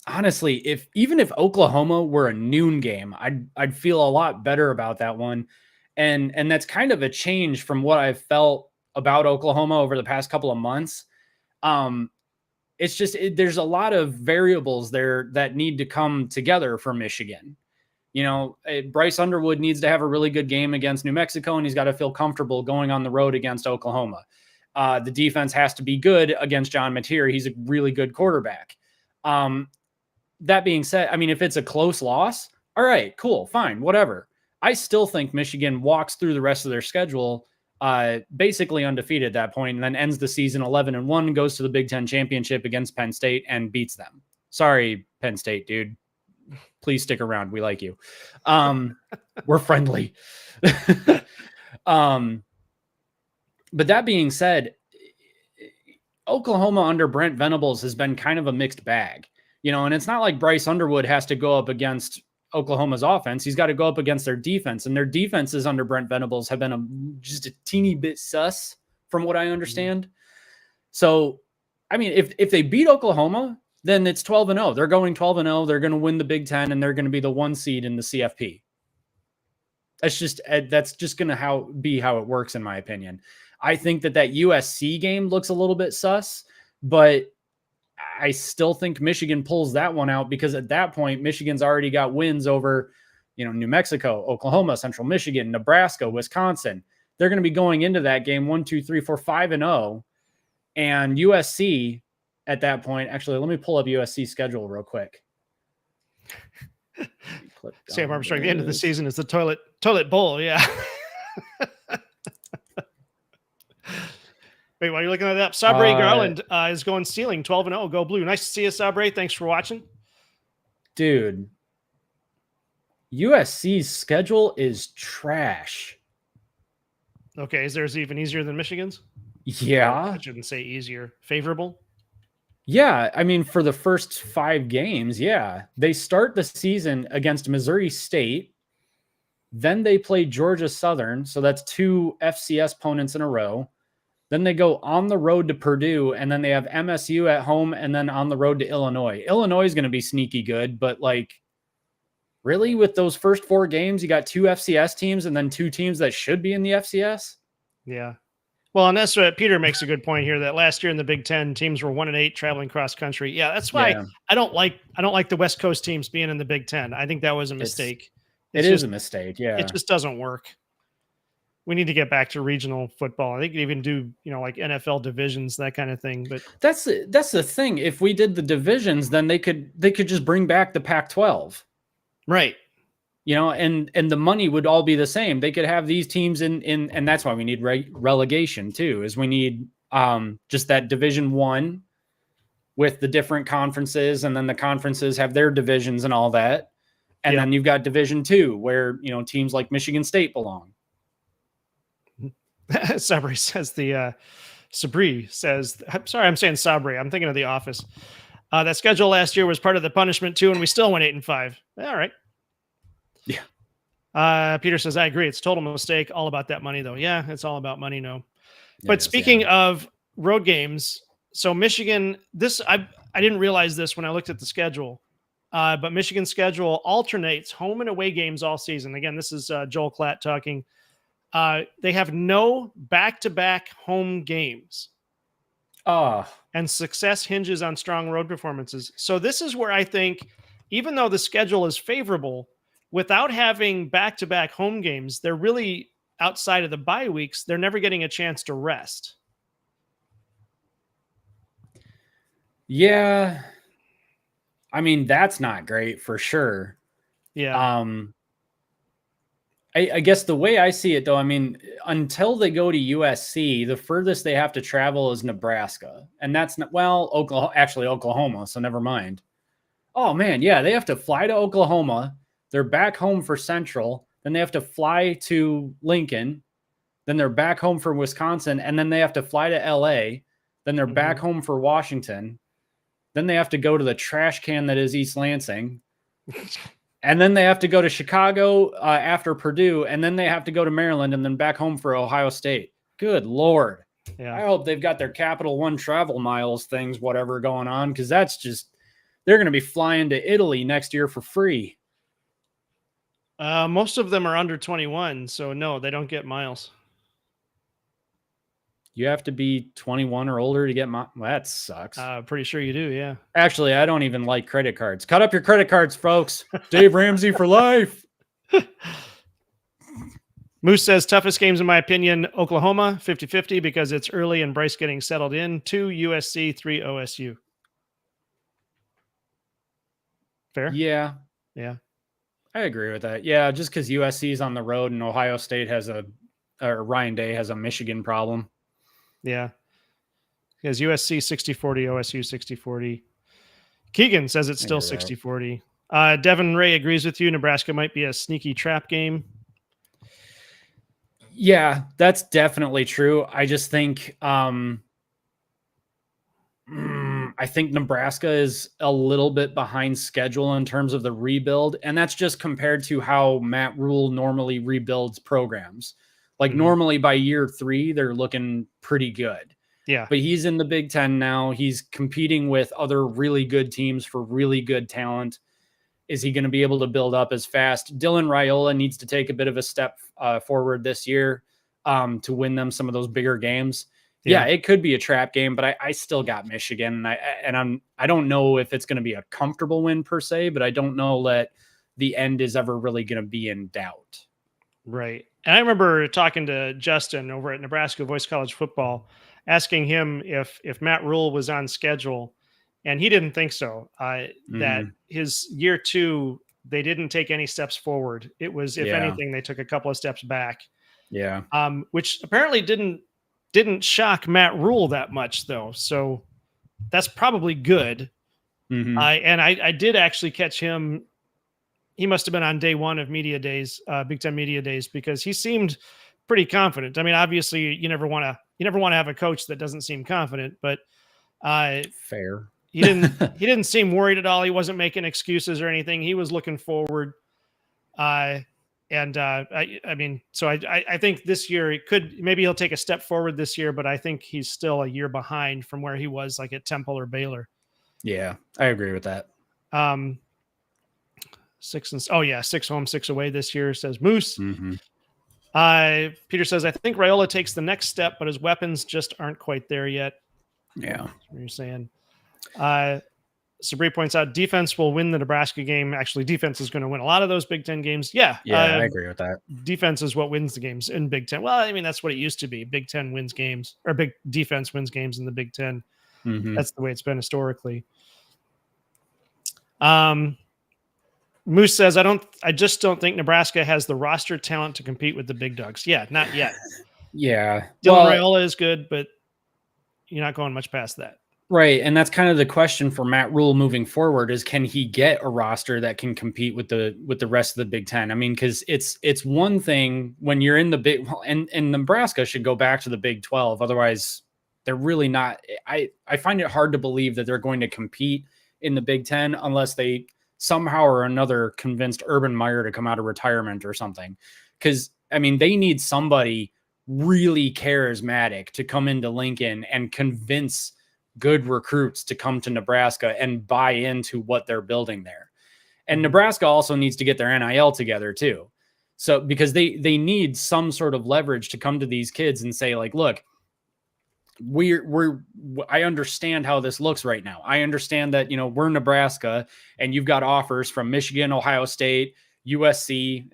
Honestly, even if Oklahoma were a noon game, I'd feel a lot better about that one. And that's kind of a change from what I've felt about Oklahoma over the past couple of months. It's just there's a lot of variables there that need to come together for Michigan. Bryce Underwood needs to have a really good game against New Mexico, and he's got to feel comfortable going on the road against Oklahoma. The defense has to be good against John Mateer. He's a really good quarterback. That being said, I mean, if it's a close loss, all right, cool, fine, whatever. I still think Michigan walks through the rest of their schedule basically undefeated at that point, and then ends the season 11-1, goes to the Big Ten championship against Penn State and beats them. Sorry, Penn State, dude. Please stick around. We like you. We're friendly. But that being said, Oklahoma under Brent Venables has been kind of a mixed bag, and it's not like Bryce Underwood has to go up against Oklahoma's offense. He's got to go up against their defense, and their defenses under Brent Venables have been just a teeny bit sus from what I understand. So, I mean, if they beat Oklahoma, then it's 12-0. They're going 12-0. They're going to win the Big Ten, and they're going to be the 1 seed in the CFP. That's just going to be how it works, in my opinion. I think that USC game looks a little bit sus, but I still think Michigan pulls that one out because at that point, Michigan's already got wins over, New Mexico, Oklahoma, Central Michigan, Nebraska, Wisconsin. They're going to be going into that game 1, 2, 3, 4, 5-0, and USC at that point. Actually, let me pull up USC schedule real quick. Sam Armstrong, the end of the season is the toilet bowl. Yeah. Wait, while you're looking that up, Sabre Garland is going ceiling 12-0. Go blue. Nice to see you, Sabre. Thanks for watching. Dude, USC's schedule is trash. Okay, is theirs even easier than Michigan's? Yeah. I shouldn't say easier. Favorable? Yeah, I mean, for the first 5 games, yeah. They start the season against Missouri State. Then they play Georgia Southern. So that's 2 FCS opponents in a row. Then they go on the road to Purdue, and then they have MSU at home, and then on the road to Illinois. Illinois is going to be sneaky good, but like, really, with those first 4 games, you got 2 FCS teams and then 2 teams that should be in the FCS? Yeah. Well, and that's what Peter makes a good point here, that last year in the Big Ten, teams were 1-8 traveling cross country. Yeah, that's why I don't like the West Coast teams being in the Big Ten. I think that was a mistake. It is a mistake. Yeah. It just doesn't work. We need to get back to regional football. I think you even do, like NFL divisions, that kind of thing. But that's the thing. If we did the divisions, then they could just bring back the Pac-12. Right. And the money would all be the same. They could have these teams in and that's why we need relegation too, is we need just that Division 1 with the different conferences, and then the conferences have their divisions and all that. And then you've got Division 2 where, teams like Michigan State belong. Sabre says Sabri says, sorry, I'm saying Sabre. I'm thinking of The Office. That schedule last year was part of the punishment too, and we still went 8-5. All right. Yeah. Peter says, I agree. It's a total mistake. All about that money, though. Yeah, it's all about money, no. But speaking of road games, so Michigan, I didn't realize this when I looked at the schedule, but Michigan's schedule alternates home and away games all season. Again, this is Joel Klatt talking. They have no back-to-back home games. And success hinges on strong road performances. So this is where I think, even though the schedule is favorable, without having back-to-back home games, they're really, outside of the bye weeks, they're never getting a chance to rest. Yeah. I mean, that's not great for sure. Yeah. I guess the way I see it, though, I mean, until they go to USC, the furthest they have to travel is Nebraska. And that's not, Oklahoma, so never mind. Oh, man, yeah, they have to fly to Oklahoma. They're back home for Central. Then they have to fly to Lincoln. Then they're back home for Wisconsin. And then they have to fly to LA. Then they're back home for Washington. Then they have to go to the trash can that is East Lansing. And then they have to go to Chicago after Purdue, and then they have to go to Maryland and then back home for Ohio State. Good Lord. Yeah. I hope they've got their Capital One travel miles things, whatever going on, because that's just, they're going to be flying to Italy next year for free. Most of them are under 21, so no, they don't get miles. You have to be 21 or older to get that sucks. Pretty sure you do, yeah. Actually, I don't even like credit cards. Cut up your credit cards, folks. Dave Ramsey for life. Moose says, toughest games, in my opinion, Oklahoma, 50-50, because it's early and Bryce getting settled in. 2 USC, 3 OSU. Fair? Yeah. Yeah. I agree with that. Yeah, just because USC is on the road and Ohio State or Ryan Day has a Michigan problem. Yeah. Because USC 60-40, OSU 60-40. Keegan says it's still 60-40. Devin Ray agrees with you. Nebraska might be a sneaky trap game. Yeah, that's definitely true. I just think I think Nebraska is a little bit behind schedule in terms of the rebuild, and that's just compared to how Matt Rule normally rebuilds programs. Like normally by year 3, they're looking pretty good. Yeah. But he's in the Big Ten now. He's competing with other really good teams for really good talent. Is he going to be able to build up as fast? Dylan Raiola needs to take a bit of a step forward this year to win them some of those bigger games. Yeah, it could be a trap game, but I still got Michigan. I don't know if it's going to be a comfortable win per se, but I don't know that the end is ever really going to be in doubt. Right. And I remember talking to Justin over at Nebraska Voice College Football, asking him if Matt Rule was on schedule, and he didn't think so. That his year 2, they didn't take any steps forward. It was, if anything, they took a couple of steps back. Yeah. Which apparently didn't didn't shock Matt Rule that much, though. So that's probably good. Mm-hmm. I did actually catch him. He must have been on day one of media days, Big Ten media days, because he seemed pretty confident. I mean, obviously you never want to have a coach that doesn't seem confident, but fair. He didn't seem worried at all. He wasn't making excuses or anything. He was looking forward. I mean, so I think this year maybe he'll take a step forward this year, but I think he's still a year behind from where he was like at Temple or Baylor. Yeah, I agree with that. 6 home, 6 away this year, says Moose. Mm-hmm. Peter says, I think Raiola takes the next step, but his weapons just aren't quite there yet. Yeah. That's what you're saying. Sabri points out defense will win the Nebraska game. Actually, defense is going to win a lot of those Big Ten games. Yeah, I agree with that. Defense is what wins the games in Big Ten. Well, I mean, that's what it used to be. Big Ten wins games, or big defense wins games in the Big Ten. Mm-hmm. That's the way it's been historically. Moose says, I just don't think Nebraska has the roster talent to compete with the big dogs. Yeah, not yet. Yeah. Dylan Raiola is good, but you're not going much past that. Right. And that's kind of the question for Matt Rule moving forward is, can he get a roster that can compete with the rest of the Big Ten? I mean, because it's one thing when you're in the big, and Nebraska should go back to the Big 12. Otherwise, they're really not. I find it hard to believe that they're going to compete in the Big Ten unless they somehow or another convinced Urban Meyer to come out of retirement or something. Because, I mean, they need somebody really charismatic to come into Lincoln and convince good recruits to come to Nebraska and buy into what they're building there. And Nebraska also needs to get their NIL together too. So, because they need some sort of leverage to come to these kids and say like, look, I understand how this looks right now. I understand that, we're Nebraska and you've got offers from Michigan, Ohio State, USC,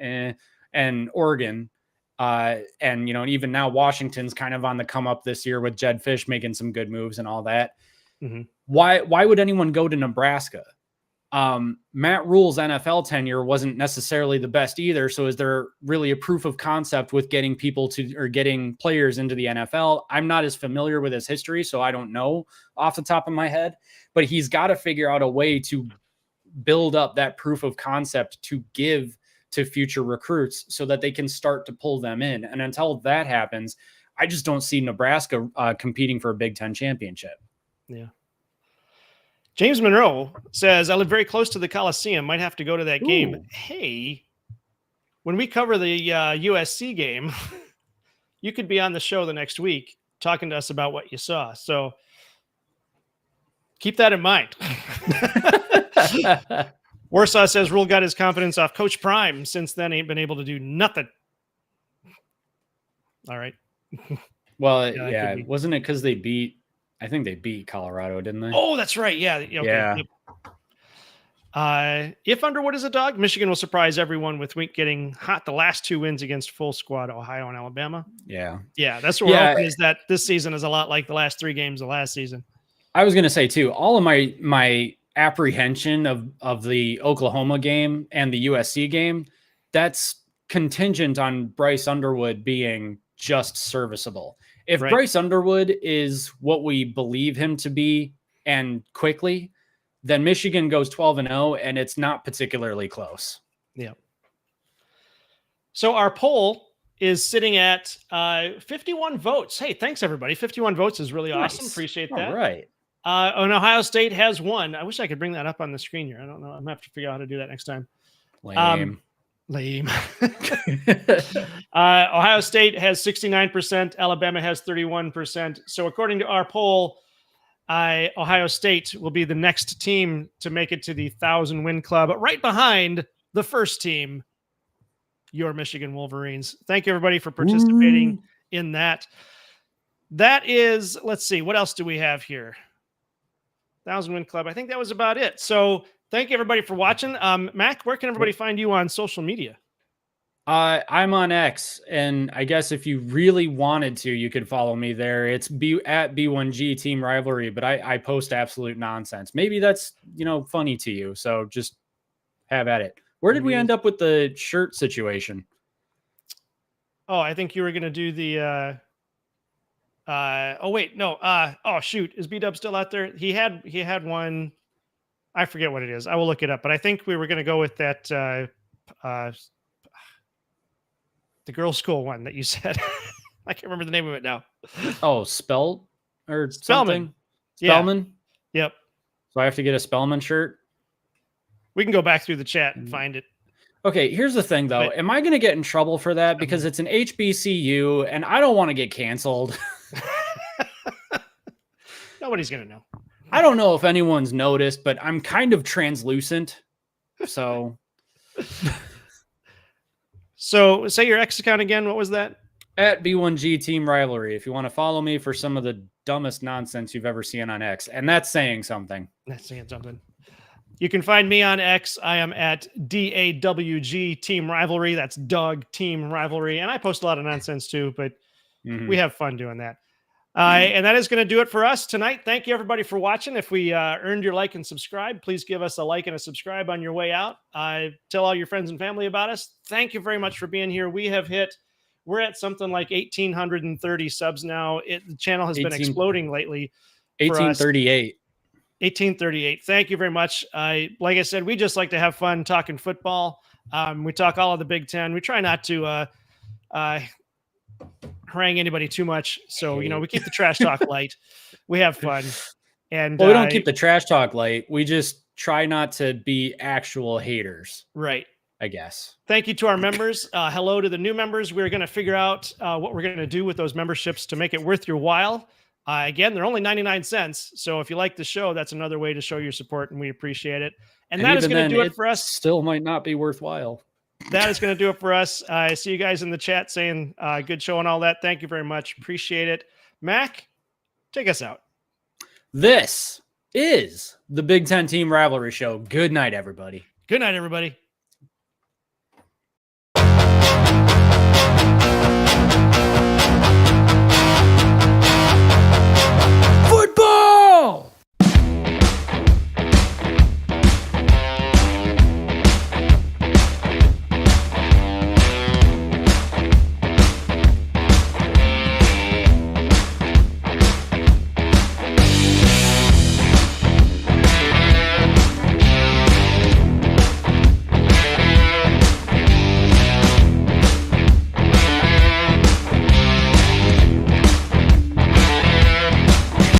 and Oregon. And, even now Washington's kind of on the come up this year with Jed Fish making some good moves and all that. Mm-hmm. Why would anyone go to Nebraska? Matt Rule's NFL tenure wasn't necessarily the best either. So is there really a proof of concept with getting getting players into the NFL? I'm not as familiar with his history, so I don't know off the top of my head, but he's got to figure out a way to build up that proof of concept to give to future recruits so that they can start to pull them in. And until that happens, I just don't see Nebraska competing for a Big Ten championship. Yeah. James Monroe says, I live very close to the Coliseum. Might have to go to that game. Ooh. Hey, when we cover the USC game, you could be on the show the next week talking to us about what you saw. So keep that in mind. Warsaw says Rule got his confidence off Coach Prime. Since then, ain't been able to do nothing. All right. Well, yeah. Wasn't it because I think they beat Colorado, didn't they? Oh, that's right. Yeah. Okay. Yeah. Yep. If Underwood is a dog, Michigan will surprise everyone with Wink getting hot the last 2 wins against full squad Ohio and Alabama. Yeah. Yeah. That's what we're hoping, is that this season is a lot like the last 3 games of last season. I was going to say too, all of my apprehension of the Oklahoma game and the USC game, that's contingent on Bryce Underwood being just serviceable. If Bryce Underwood is what we believe him to be and quickly, then Michigan goes 12-0 and it's not particularly close. Yeah. So our poll is sitting at 51 votes. Hey, thanks everybody. 51 votes is really awesome. Appreciate that. All right. And Ohio State has won. I wish I could bring that up on the screen here. I don't know. I'm gonna have to figure out how to do that next time. Lame. Ohio State has 69%. Alabama has 31%. So according to our poll, Ohio State will be the next team to make it to the 1,000-win club, right behind the first team, your Michigan Wolverines. Thank you, everybody, for participating in that. That is, let's see, what else do we have here? 1,000-win club. I think that was about it. So thank you, everybody, for watching. Mac, where can everybody find you on social media? I'm on X, and I guess if you really wanted to, you could follow me there. It's at B1G Team Rivalry, but I post absolute nonsense. Maybe that's, funny to you, so just have at it. Where did we end up with the shirt situation? Oh, I think you were going to do the Oh wait, no. Oh shoot, is B-Dub still out there? He had one. I forget what it is. I will look it up. But I think we were going to go with that the girls' school one that you said. I can't remember the name of it now. Oh, Spellman. Something. Yeah. Spellman. Yep. So I have to get a Spellman shirt. We can go back through the chat and find it. Okay, here's the thing, though. Am I going to get in trouble for that? Because it's an HBCU, and I don't want to get canceled. Nobody's going to know. I don't know if anyone's noticed, but I'm kind of translucent. So say your X account again. What was that? At B1G Team Rivalry, if you want to follow me for some of the dumbest nonsense you've ever seen on X. And that's saying something. That's saying something. You can find me on X. I am at DAWG Team Rivalry. That's Doug Team Rivalry. And I post a lot of nonsense too, but we have fun doing that. And that is going to do it for us tonight. Thank you, everybody, for watching. If we earned your like and subscribe, please give us a like and a subscribe on your way out. Tell all your friends and family about us. Thank you very much for being here. We're at something like 1,830 subs now. The channel has been exploding lately. 1838. 1838. Thank you very much. Like I said, we just like to have fun talking football. We talk all of the Big Ten. We try not to harangue anybody too much. So, we keep the trash talk light. We have fun. And we don't keep the trash talk light. We just try not to be actual haters. Right. I guess. Thank you to our members. Hello to the new members. We're going to figure out what we're going to do with those memberships to make it worth your while. Again, they're only 99 cents. So if you like the show, that's another way to show your support, and we appreciate it. And that is going to do it for us. Still might not be worthwhile. That is going to do it for us. I see you guys in the chat saying good show and all that. Thank you very much. Appreciate it. Mac, take us out. This is the Big Ten Team Rivalry Show. Good night, everybody. Good night, everybody.